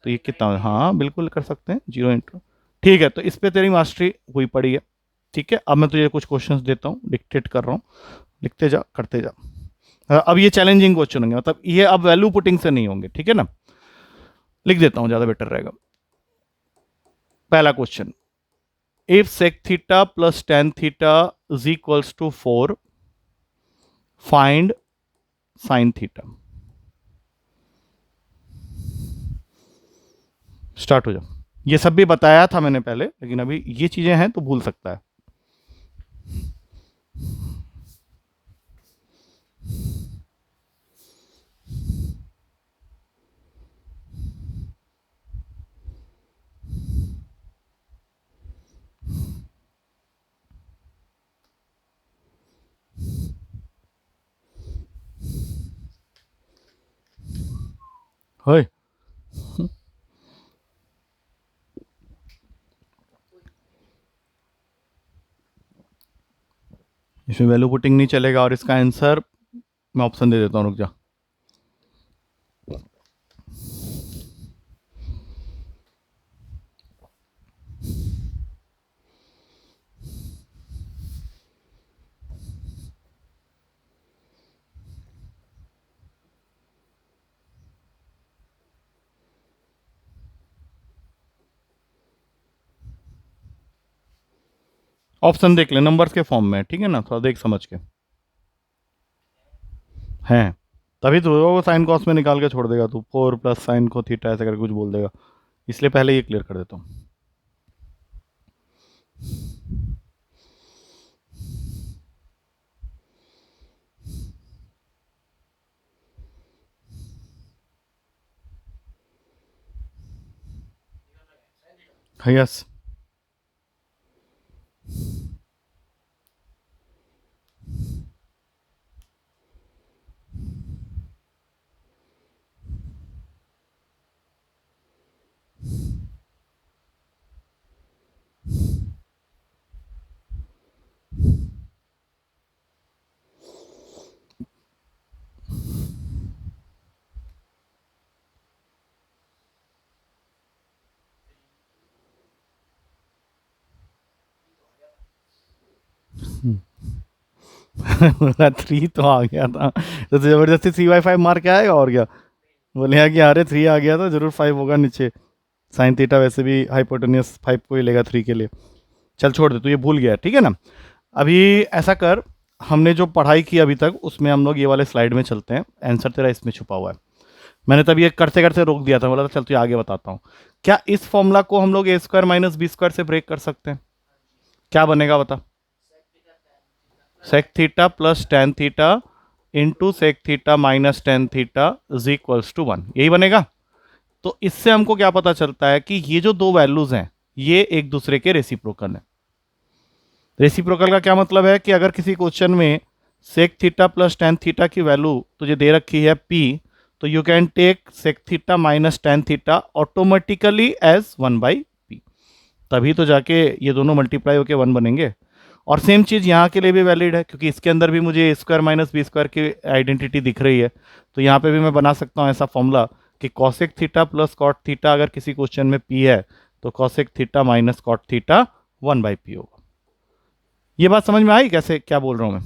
A: तो ये कितना, हाँ बिल्कुल कर सकते हैं, 0 इंटू। ठीक है, तो इस पे तेरी मास्टरी हुई पड़ी है। ठीक है, अब मैं तुझे कुछ क्वेश्चंस देता हूँ, डिक्टेट कर रहा हूँ, लिखते जा, करते जा। अब ये चैलेंजिंग क्वेश्चन होंगे, मतलब ये अब वैल्यू पुटिंग से नहीं होंगे, ठीक है ना। लिख देता हूँ, ज़्यादा बेटर रहेगा। पहला question, if sec theta plus tan theta is equals to 4, find sine theta. Start हो जाओ। ये सब भी बताया था मैंने पहले, लेकिन अभी ये चीजें हैं तो भूल सकता है। होय, इसमें वैल्यू पुटिंग नहीं चलेगा, और इसका आंसर मैं ऑप्शन दे देता हूँ, रुक जा। ऑप्शन देख ले, नंबर्स के फॉर्म में, ठीक है ना, थोड़ा देख समझ के हैं। तभी तो वो साइन कॉस में निकाल के छोड़ देगा तू, 4 + साइन को थीटा ऐसे करके कुछ बोल देगा, इसलिए पहले ये क्लियर कर देता हूँ। यस, बोला 3 तो आ गया था, तो जबरदस्ती 3/5 मार के आएगा और क्या। बोले यार कि अरे 3 आ गया था, जरूर 5 होगा नीचे। साइन थीटा वैसे भी हाइपोटेन्यूस 5 को ही लेगा 3 के लिए। चल छोड़ दे, तू ये भूल गया, ठीक है ना। अभी ऐसा कर, हमने जो पढ़ाई की अभी तक उसमें हम लोग ये वाले स्लाइड में चलते हैं, आंसर तेरा इसमें छुपा हुआ है। मैंने तब ये करते करते रोक दिया था, बोला था चल तुझे आगे बताता हूँ। क्या इस फॉर्मूला को हम लोग A square minus B square से ब्रेक कर सकते हैं? क्या बनेगा बता। Sec theta plus tan theta into sec theta minus tan theta is equals to 1, यही बनेगा। तो इससे हमको क्या पता चलता है कि ये जो दो वैल्यूज हैं ये एक दूसरे के रेसिप्रोकल हैं। रेसिप्रोकल का क्या मतलब है कि अगर किसी क्वेश्चन में sec theta plus tan theta की वैल्यू तुझे दे रखी है पी, तो you can take sec theta minus tan theta automatically as 1/p। तभी तो जाके ये दोनों मल्टीप्लाई होकर 1 बनेंगे। और सेम चीज़ यहाँ के लिए भी वैलिड है, क्योंकि इसके अंदर भी मुझे ए स्क्वायर माइनस बी स्क्वायर की आइडेंटिटी दिख रही है। तो यहाँ पे भी मैं बना सकता हूँ ऐसा फॉर्मूला कि cosec theta plus cot theta अगर किसी क्वेश्चन में पी है, तो cosec theta minus cot theta 1/p होगा। ये बात समझ में आई कैसे क्या बोल रहा हूँ मैं?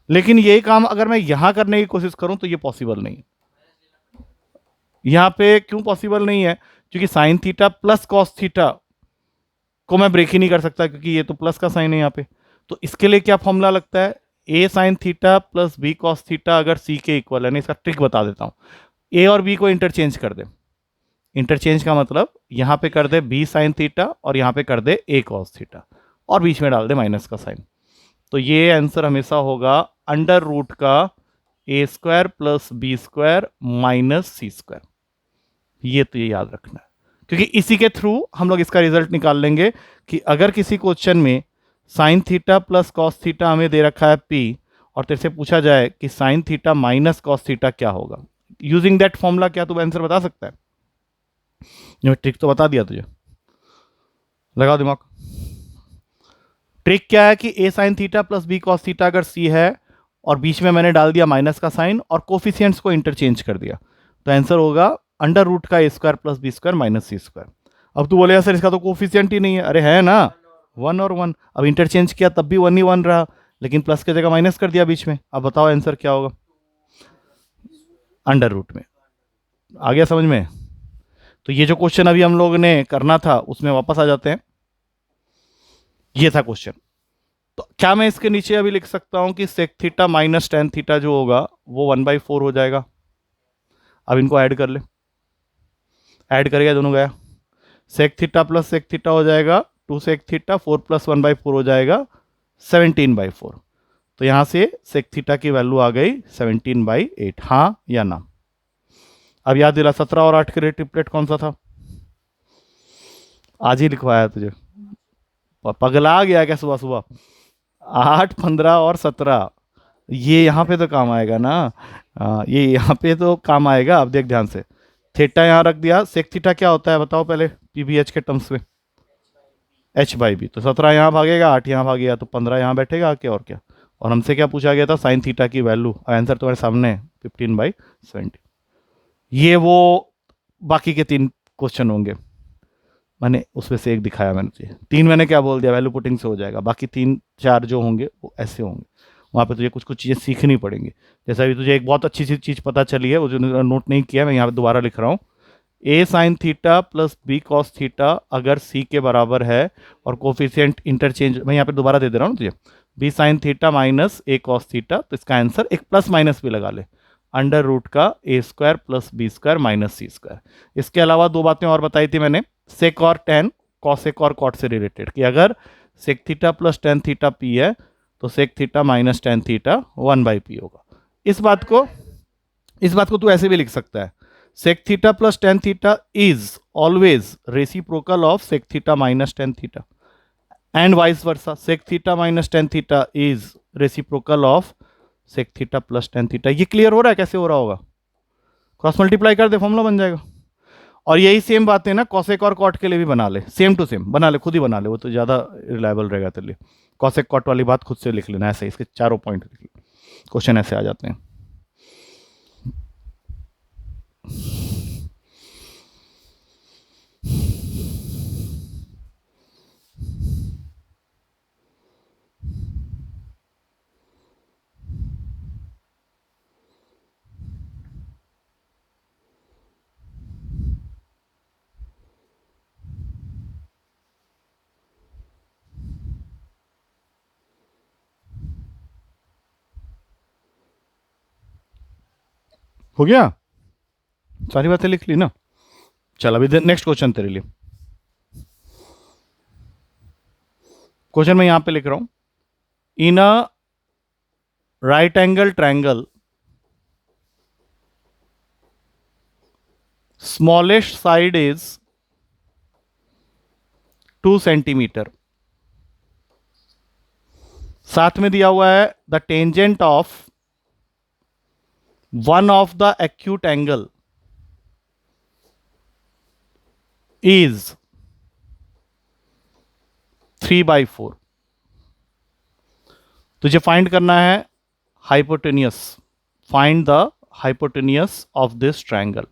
A: लेकिन यही काम अगर मैं यहां करने की कोशिश करूं तो ये पॉसिबल नहीं है। यहां पे क्यों पॉसिबल नहीं है? क्योंकि sign theta plus cos theta को मैं ब्रेक ही नहीं कर सकता, क्योंकि ये तो प्लस का साइन है यहाँ पे। तो इसके लिए क्या फॉर्मूला लगता है? A sine theta plus B cos theta अगर सी के इक्वल है। इसका ट्रिक बता देता हूँ। ए और बी को इंटरचेंज कर दे। इंटरचेंज का मतलब यहाँ पे कर दे बी साइन थीटा और यहाँ पे कर दे ए कॉस थीटा, और बीच में डाल दे माइनस का साइन। तो ये आंसर हमेशा होगा अंडर रूट का A square plus B square minus C square. ये तो ये याद रखना है, क्योंकि इसी के थ्रू हम लोग इसका रिजल्ट निकाल लेंगे कि अगर किसी क्वेश्चन में sign theta plus cos theta हमें दे रखा है पी, और तेरे से पूछा जाए कि sine theta minus cos theta क्या होगा, यूजिंग दैट फॉर्मूला क्या तू आंसर बता सकता है? ये ट्रिक तो बता दिया तुझे, लगाओ दिमाग। ट्रिक क्या है कि A sine theta plus B cos theta अगर सी है और बीच में मैंने डाल दिया माइनस का साइन और कोफिशियंट्स को इंटरचेंज कर दिया, तो आंसर होगा अंडर रूट का A square plus B square minus C square. अब तू बोलेगा सर इसका तो कोफिशियंट ही नहीं है। अरे है ना, 1 और 1। अब इंटरचेंज किया तब भी 1 ही 1 रहा, लेकिन प्लस की जगह माइनस कर दिया बीच में। अब बताओ आंसर क्या होगा? अंडर रूट में। आ गया समझ में? तो ये जो क्वेश्चन अभी हम लोग ने करना था उसमें वापस आ जाते हैं। ये था क्वेश्चन। तो क्या मैं इसके नीचे अभी लिख सकता हूं कि sec theta minus tan theta जो होगा वो 1/4 हो जाएगा। अब इनको ऐड कर ले, ऐड करेगा दोनों गया, sec theta plus sec theta हो जाएगा 2 सेक थीटा, 4 प्लस 1/4 हो जाएगा 17/4। तो यहां से सेक थीटा की वैल्यू आ गई 17/8। हाँ या ना? अब याद दिला 17 और 8 के लिए ट्रिपलेट कौन सा था? आज ही लिखवाया तुझे, पगला गया क्या सुबह सुबह? 8, 15 और 17। ये यहाँ पे तो काम आएगा ना। ये यहाँ पे तो काम आएगा। अब देख ध्यान से, थीटा यहाँ रख दिया। सेक थीटा क्या होता है बताओ पहले पीबीएच के टर्म्स में? h/b। तो 17 यहाँ भागेगा, 8 यहाँ भागेगा, तो 15 यहाँ बैठेगा आके, और क्या। और हमसे क्या पूछा गया था? साइन थीटा की वैल्यू। आंसर तुम्हारे सामने है 15/70। ये वो बाकी के 3 क्वेश्चन होंगे, मैंने उसमें से एक दिखाया मैंने तुझे। 3 मैंने क्या बोल दिया, वैल्यू पुटिंग से हो जाएगा। बाकी 3-4 जो होंगे वो ऐसे होंगे। वहाँ पे तुझे कुछ कुछ चीज़ें सीखनी पड़ेंगी। जैसा अभी तुझे एक बहुत अच्छी सी चीज़ पता चली है, वो जो नोट नहीं किया, मैं यहाँ पे दोबारा लिख रहा हूँ। A sine theta plus B cos theta अगर सी के बराबर है और कोफिशिएंट इंटरचेंज, मैं यहाँ पे दोबारा दे रहा हूँ तुझे, बी साइन थीटा माइनस ए कॉस थीटा, तो इसका आंसर एक प्लस माइनस भी लगा ले, अंडर रूट का A square plus B square minus C square. इसके अलावा 2 बातें और बताई थी मैंने, सेक और टेन कॉसेक और कॉट से रिलेटेड, कि अगर sec theta plus tan theta p है तो sec theta minus tan theta 1/p होगा। इस बात को तू ऐसे भी लिख सकता है, sec theta plus tan theta is always reciprocal of sec theta minus tan theta, and vice versa sec theta minus tan theta is reciprocal of sec theta plus tan theta. ये क्लियर हो रहा है कैसे हो रहा होगा? Cross multiply कर दे, formula बन जाएगा। और यही सेम बातें ना कॉसेक और कॉट के लिए भी बना ले, सेम टू सेम बना ले, खुद ही बना ले, वो तो ज़्यादा रिलायबल रहेगा तेरे लिए। कॉसेक कॉट वाली बात खुद से लिख लेना, ऐसे इसके चारों पॉइंट लिख ले, क्वेश्चन ऐसे आ जाते हैं। हो गया, सारी बातें लिख ली ना। चल अभी नेक्स्ट क्वेश्चन तेरे लिए। क्वेश्चन मैं यहां पे लिख रहा हूं, in a right angle triangle smallest side is 2 centimetre. साथ में दिया हुआ है the tangent of one of the acute angle is 3/4। तुझे फाइंड करना है hypotenuse, find the hypotenuse of this triangle.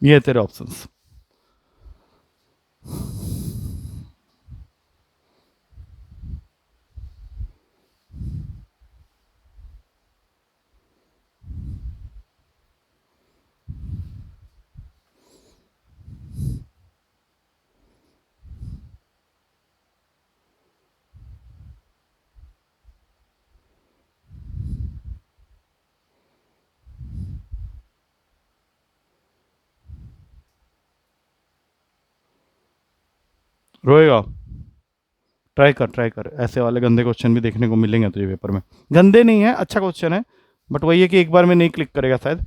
A: ये तेरे ऑप्शंस। रोएगा, ट्राई कर, ऐसे वाले गंदे क्वेश्चन भी देखने को मिलेंगे तुझे पेपर में। गंदे नहीं है, अच्छा क्वेश्चन है, बट वही है कि एक बार में नहीं क्लिक करेगा शायद।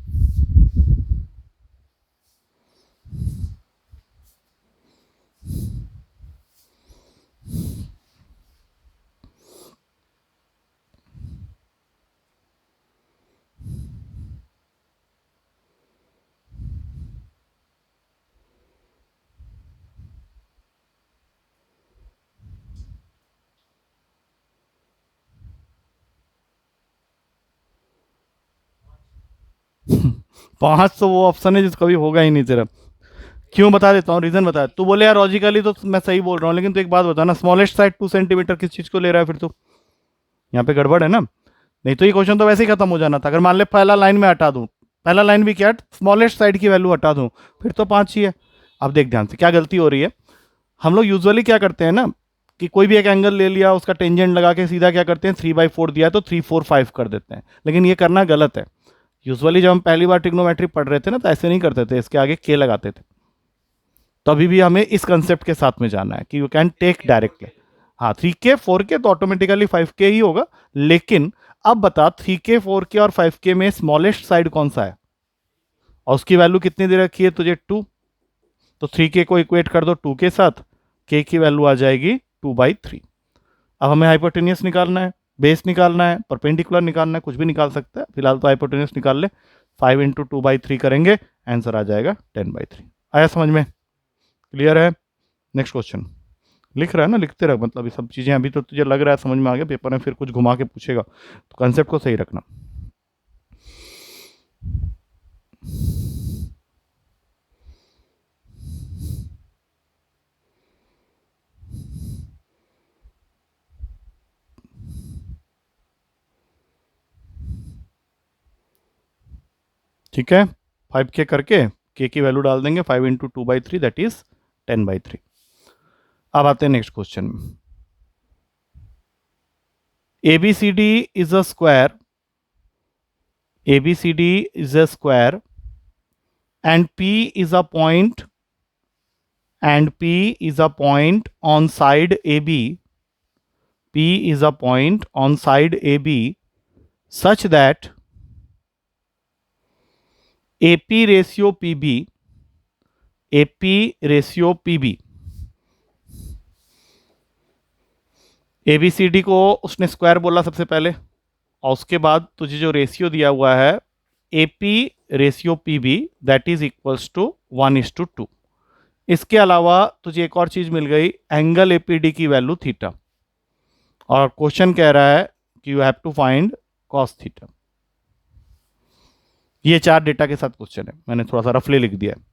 A: 5 तो वो ऑप्शन है जिसका भी होगा ही नहीं तेरा। क्यों, बता देता हूँ, रीजन बता। तू बोले यार लॉजिकली तो मैं सही बोल रहा हूँ, लेकिन तू एक बात बता ना, स्मॉलेस्ट साइड 2 सेंटीमीटर किस चीज को ले रहा है फिर तो? यहाँ पे गड़बड़ है ना। नहीं तो ये क्वेश्चन तो वैसे ही खत्म हो जाना था, अगर मान ले पहला लाइन में हटा दूं, पहला लाइन भी क्या, स्मॉलेस्ट साइड की वैल्यू हटा दूं, फिर तो 5 ही है। अब देख ध्यान से क्या गलती हो रही है। हम लोग यूजुअली क्या करते हैं ना, कि कोई भी एक एंगल ले लिया, उसका टेंजेंट लगा के सीधा क्या करते हैं, 3/4 दिया तो 3/4 कर देते हैं, लेकिन ये करना गलत है। यूजुअली जब हम पहली बार ट्रिग्नोमेट्री पढ़ रहे थे ना, तो ऐसे नहीं करते थे, इसके आगे के लगाते थे। तो अभी भी हमें इस कंसेप्ट के साथ में जाना है कि यू कैन टेक डायरेक्टली। हाँ, 3K 4K तो ऑटोमेटिकली 5K ही होगा, लेकिन अब बता 3K 4K और 5K में स्मॉलेस्ट साइड कौन सा है, और उसकी वैल्यू कितनी दे रखी है तुझे, 2। तो 3K को इक्वेट कर दो 2 के साथ, K की वैल्यू आ जाएगी 2/3। अब हमें हाइपोटेनियस निकालना है, बेस निकालना है, परपेंडिकुलर निकालना है, कुछ भी निकाल सकता है, फिलहाल तो हाइपोटेनियस निकाल ले। 5 इंटू 2/3 करेंगे, आंसर आ जाएगा 10/3। आया समझ में? क्लियर है? Next question. लिख रहा है ना, लिखते रह, मतलब ये सब चीज़ें अभी तो तुझे लग रहा है समझ में आ गया, पेपर में फिर कुछ घुमा के पूछेगा, तो कंसेप्ट को सही रखना। ठीक है, 5K करके K की वैल्यू डाल देंगे, 5 इंटू 2/3 दैट इज 10/3। अब आते हैं नेक्स्ट क्वेश्चन में। ABCD is a square, ABCD is a square and P is a point, and P is a point on side AB, P is a point on side AB such that AP ratio PB, AP ratio PB, ABCD को उसने square बोला सबसे पहले, और उसके बाद तुझे जो रेशियो दिया हुआ है AP ratio PB that is equals to 1:2। इसके अलावा तुझे एक और चीज मिल गई, एंगल APD की वैल्यू थीटा, और क्वेश्चन कह रहा है कि you have to find cos theta. ये 4 डेटा के साथ क्वेश्चन है, मैंने थोड़ा सा रफली लिख दिया है।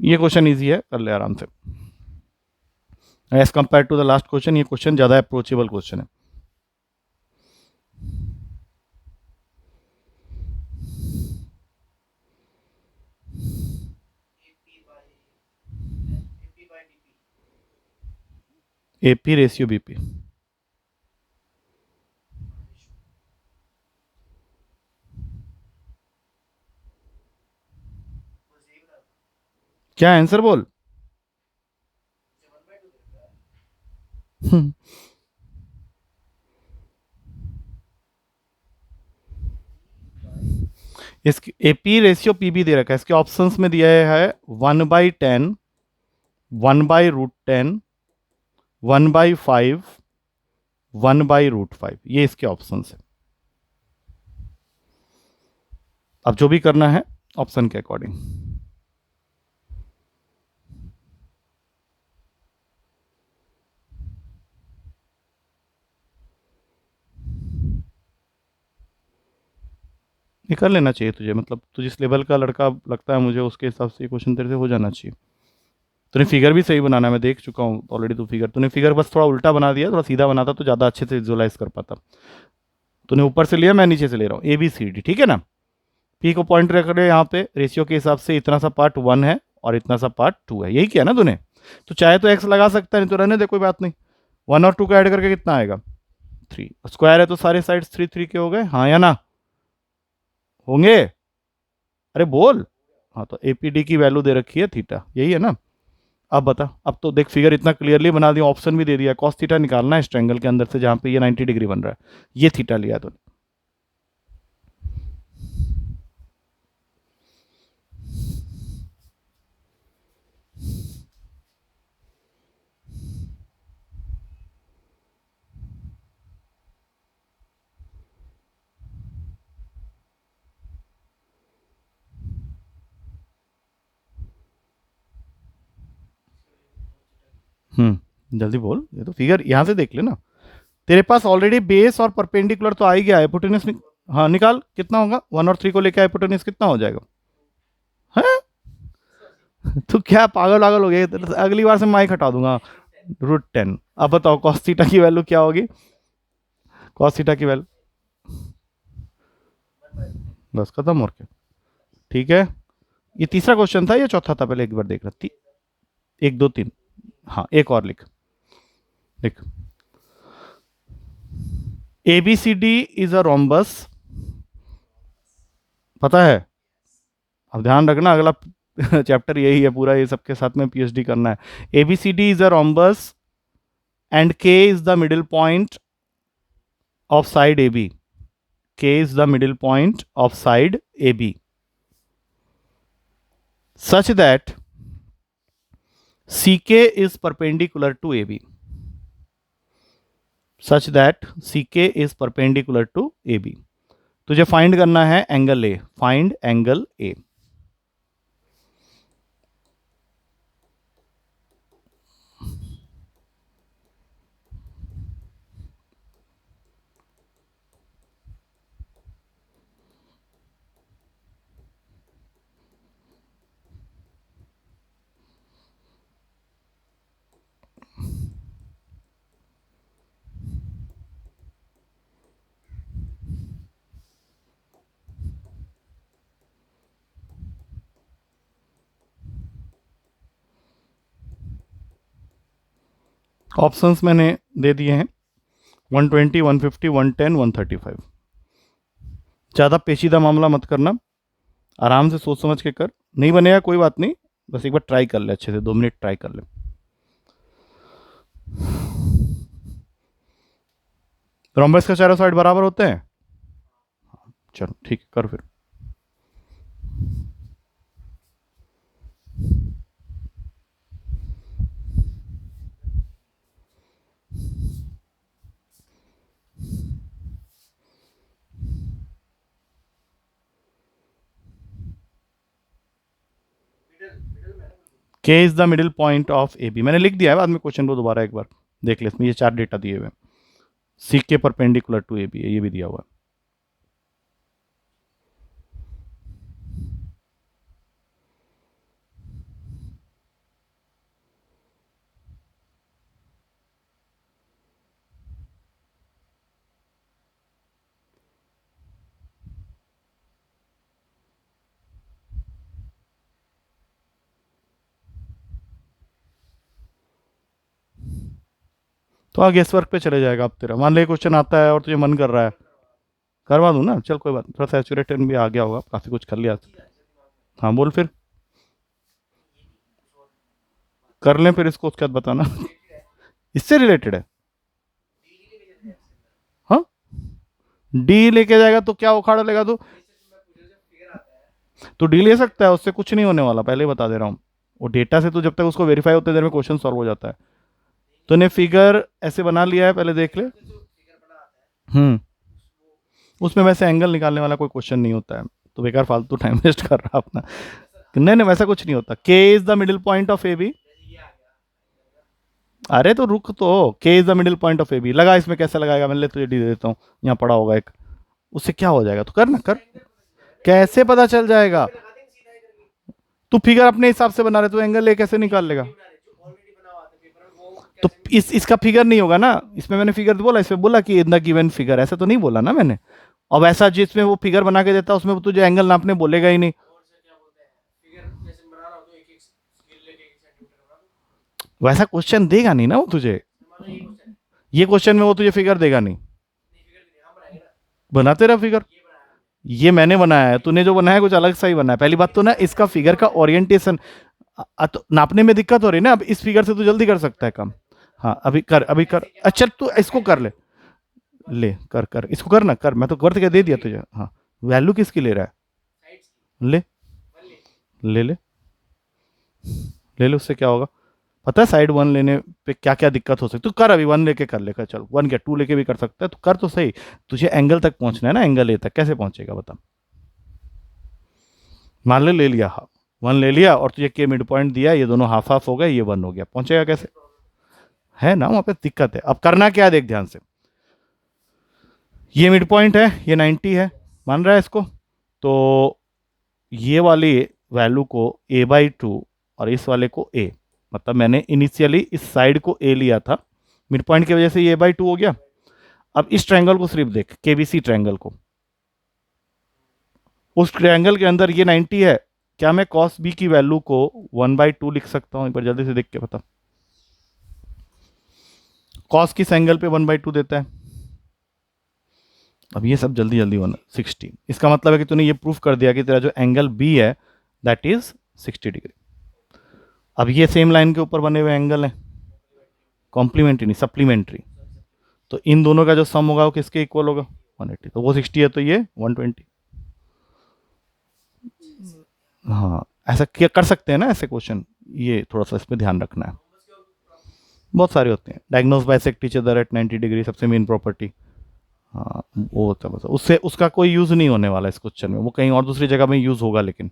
A: ये क्वेश्चन इजी है, कर ले आराम से। As compare to the last question, ये क्वेश्चन ज्यादा अप्रोचेबल क्वेश्चन है। AP ratio BP। क्या आंसर बोल। हम्म, इसकी AP रेशियो PB दे रखा है, इसके ऑप्शंस में दिया है 1/10, 1/√10, 1/5, 1/√5, ये इसके ऑप्शंस है। अब जो भी करना है ऑप्शन के अकॉर्डिंग। ये कर लेना चाहिए तुझे, मतलब तुझे जिस लेवल का लड़का लगता है मुझे, उसके हिसाब से ये क्वेश्चन तेरे से हो जाना चाहिए। तूने फिगर भी सही बनाना है, मैं देख चुका हूँ ऑलरेडी। तूने फिगर बस थोड़ा उल्टा बना दिया, थोड़ा सीधा बनाता तो ज़्यादा अच्छे से विजुअलाइज कर पाता। तूने ऊपर से लिया, मैं नीचे से ले रहा हूँ, ABCD, ठीक है ना। P को पॉइंट रख रहे यहाँ पे, रेशियो के हिसाब से इतना सा पार्ट 1 है और इतना सा पार्ट 2 है, यही किया ना तूने। तो चाहे तो एक्स लगा सकता है, नहीं तो रहने दे, कोई बात नहीं। 1 और 2 का ऐड करके कितना आएगा 3, स्क्वायर है तो सारे साइड्स 3 3 के हो गए, हाँ या ना, होंगे। अरे बोल। हाँ, तो APD की वैल्यू दे रखी है थीटा, यही है ना। अब बता, अब तो देख फिगर इतना क्लियरली बना दिया, ऑप्शन भी दे दिया, कॉस थीटा निकालना है इस ट्रायंगल के अंदर से जहां पे ये 90 डिग्री बन रहा है, ये थीटा लिया तो। जल्दी बोल, ये तो फिगर यहां से देख लेना। तेरे पास ऑलरेडी बेस और परपेंडिकुलर तो आ ही गया है, हाइपोटेन्यूज हाँ निकाल, कितना होगा 1 और 3 को लेकर हाइपोटेन्यूज कितना हो जाएगा। है तू क्या पागल वागल हो गया, अगली बार से माइक हटा दूंगा। √10। अब बताओ कॉस थीटा की वैल्यू क्या होगी, कॉस थीटा की वैल्यू, बस खत्म और क्या। ठीक है, ये तीसरा क्वेश्चन था या चौथा था, पहले एक बार देख रहा थी। 1 2 3, हाँ एक और लिख, लिख। ABCD इज अ रोम्बस, पता है। अब ध्यान रखना, अगला चैप्टर यही है पूरा, ये सबके साथ में PhD करना है। ABCD is a rhombus and K is the middle point of side AB। K is the middle point of side AB, such that CK is perpendicular to AB, such that CK is perpendicular to AB। तुझे find करना है angle A, find angle A। Options मैंने दे दिए हैं 120, 150, 110, 135। ज़्यादा पेचीदा मामला मत करना, आराम से सोच समझ के कर, नहीं बनेगा कोई बात नहीं, बस एक बार ट्राई कर ले अच्छे से, 2 मिनट ट्राई कर ले। रोम्बस का चारों साइड बराबर होते हैं, चलो ठीक है कर फिर। K is the middle point of AB, मैंने लिख दिया है, बाद में क्वेश्चन को दोबारा एक बार देख ले, इसमें ये 4 डेटा दिए हुए हैं। CK परपेंडिकुलर टू AB है, ये भी दिया हुआ है। तो हाँ गेस वर्क पे चले जाएगा अब तेरा। मान ले क्वेश्चन आता है और तुझे मन कर रहा है, करवा दूँ ना, चल कोई बात नहीं, थोड़ा सैचुरेटेड भी आ गया होगा, काफ़ी कुछ कर लिया। हाँ बोल फिर, कर लें फिर इसको, उसके बाद बताना। इससे रिलेटेड है? हाँ डी लेके जाएगा तो क्या उखाड़ लेगा तू? तो डी ले सकता है, उससे कुछ नहीं होने वाला, पहले ही बता दे रहा हूँ। वो डेटा से तो जब तक उसको वेरीफाई होते देर में क्वेश्चन सॉल्व हो जाता है। तूने फिगर ऐसे बना लिया है, पहले देख ले। उसमें वैसे एंगल निकालने वाला कोई क्वेश्चन नहीं होता है, तो बेकार फालतू टाइम वेस्ट कर रहा अपना। नहीं नहीं वैसा कुछ नहीं होता। K is the middle point of A B. अरे तो रुक, तो K is the middle point of A B लगा, इसमें कैसे लगाएगा? मैं ले तुझे डी दे देता हूँ, यहाँ पड़ा होगा एक, उससे क्या हो जाएगा? तो कर ना, कर। कैसे पता चल जाएगा? तू फिगर अपने हिसाब से बना रहे, तू एंगल ए कैसे निकाल लेगा? तो इसका फिगर नहीं होगा ना, इसमें मैंने फिगर बोला, इसमें बोला कि इन द गिवन फिगर, ऐसा तो नहीं बोला ना मैंने। अब ऐसा जिसमें वो फिगर बना के देता उसमें वो तुझे एंगल नापने बोलेगा ही नहीं। वैसा क्वेश्चन देगा नहीं ना वो तुझे, ये क्वेश्चन में वो तुझे फिगर देगा नहीं। बनाते रहा फिगर, ये मैंने बनाया है, तूने जो बनाया है कुछ अलग सा ही बनाया है। पहली बात तो ना इसका फिगर का ओरिएंटेशन, तो नापने में दिक्कत हो रही है ना। अब इस फिगर से तू जल्दी कर सकता है काम। हाँ अभी कर, अभी कर। अच्छा तू इसको कर ले, ले कर, कर इसको कर ना, कर, मैं तो कर के दे दिया तुझे। हाँ वैल्यू किसकी ले रहा है? ले ले ले ले ले, उससे क्या होगा पता है? साइड वन लेने पे क्या क्या दिक्कत हो सकती है। तू कर, अभी वन लेके कर लेकर, चल वन क्या टू लेके भी कर सकता है, तो कर तो सही। तुझे एंगल तक पहुंचना है ना, एंगल ए तक कैसे पहुंचेगा बता? मान ले लिया, हाफ वन ले लिया, और तुझे के मिड पॉइंट दिया, ये दोनों हाफ हाफ हो गए, ये वन हो गया, पहुंचेगा कैसे? है ना वहां पे दिक्कत है। अब करना क्या है देख ध्यान से, ये मिड पॉइंट है, ये 90 है, मान रहा है इसको? तो ये वाली वैल्यू को a/2 और इस वाले को a, मतलब मैंने इनिशियली इस साइड को a लिया था, मिड पॉइंट की वजह से ये a/2 हो गया। अब इस ट्रायंगल को सिर्फ देख, केबीसी ट्रायंगल को, उस ट्रायंगल के अंदर ये 90 है, क्या मैं cos b की वैल्यू को 1/2 लिख सकता हूं? एक बार जल्दी से देख के बता। cos किस एंगल पे 1/2 देता है? अब ये सब जल्दी जल्दी होना। 60, इसका मतलब है कि तूने ये प्रूफ कर दिया कि तेरा जो एंगल बी है दैट इज 60 डिग्री। अब ये सेम लाइन के ऊपर बने हुए एंगल हैं, कॉम्प्लीमेंट्री नहीं सप्लीमेंट्री, तो इन दोनों का जो सम होगा वो किसके इक्वल होगा? 180। तो वो 60 है तो ये 120। हाँ ऐसा क्या कर सकते हैं ना ऐसे क्वेश्चन, ये थोड़ा सा इसमें ध्यान रखना है। बहुत सारे होते हैं, diagnose bisect each other at 90 degree, सबसे मेन प्रॉपर्टी। हाँ वो होता है, बस उससे उसका कोई यूज़ नहीं होने वाला इस क्वेश्चन में, वो कहीं और दूसरी जगह में यूज़ होगा। लेकिन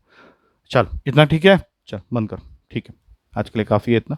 A: चल इतना ठीक है, चल बंद कर, ठीक है आज के लिए काफ़ी है इतना।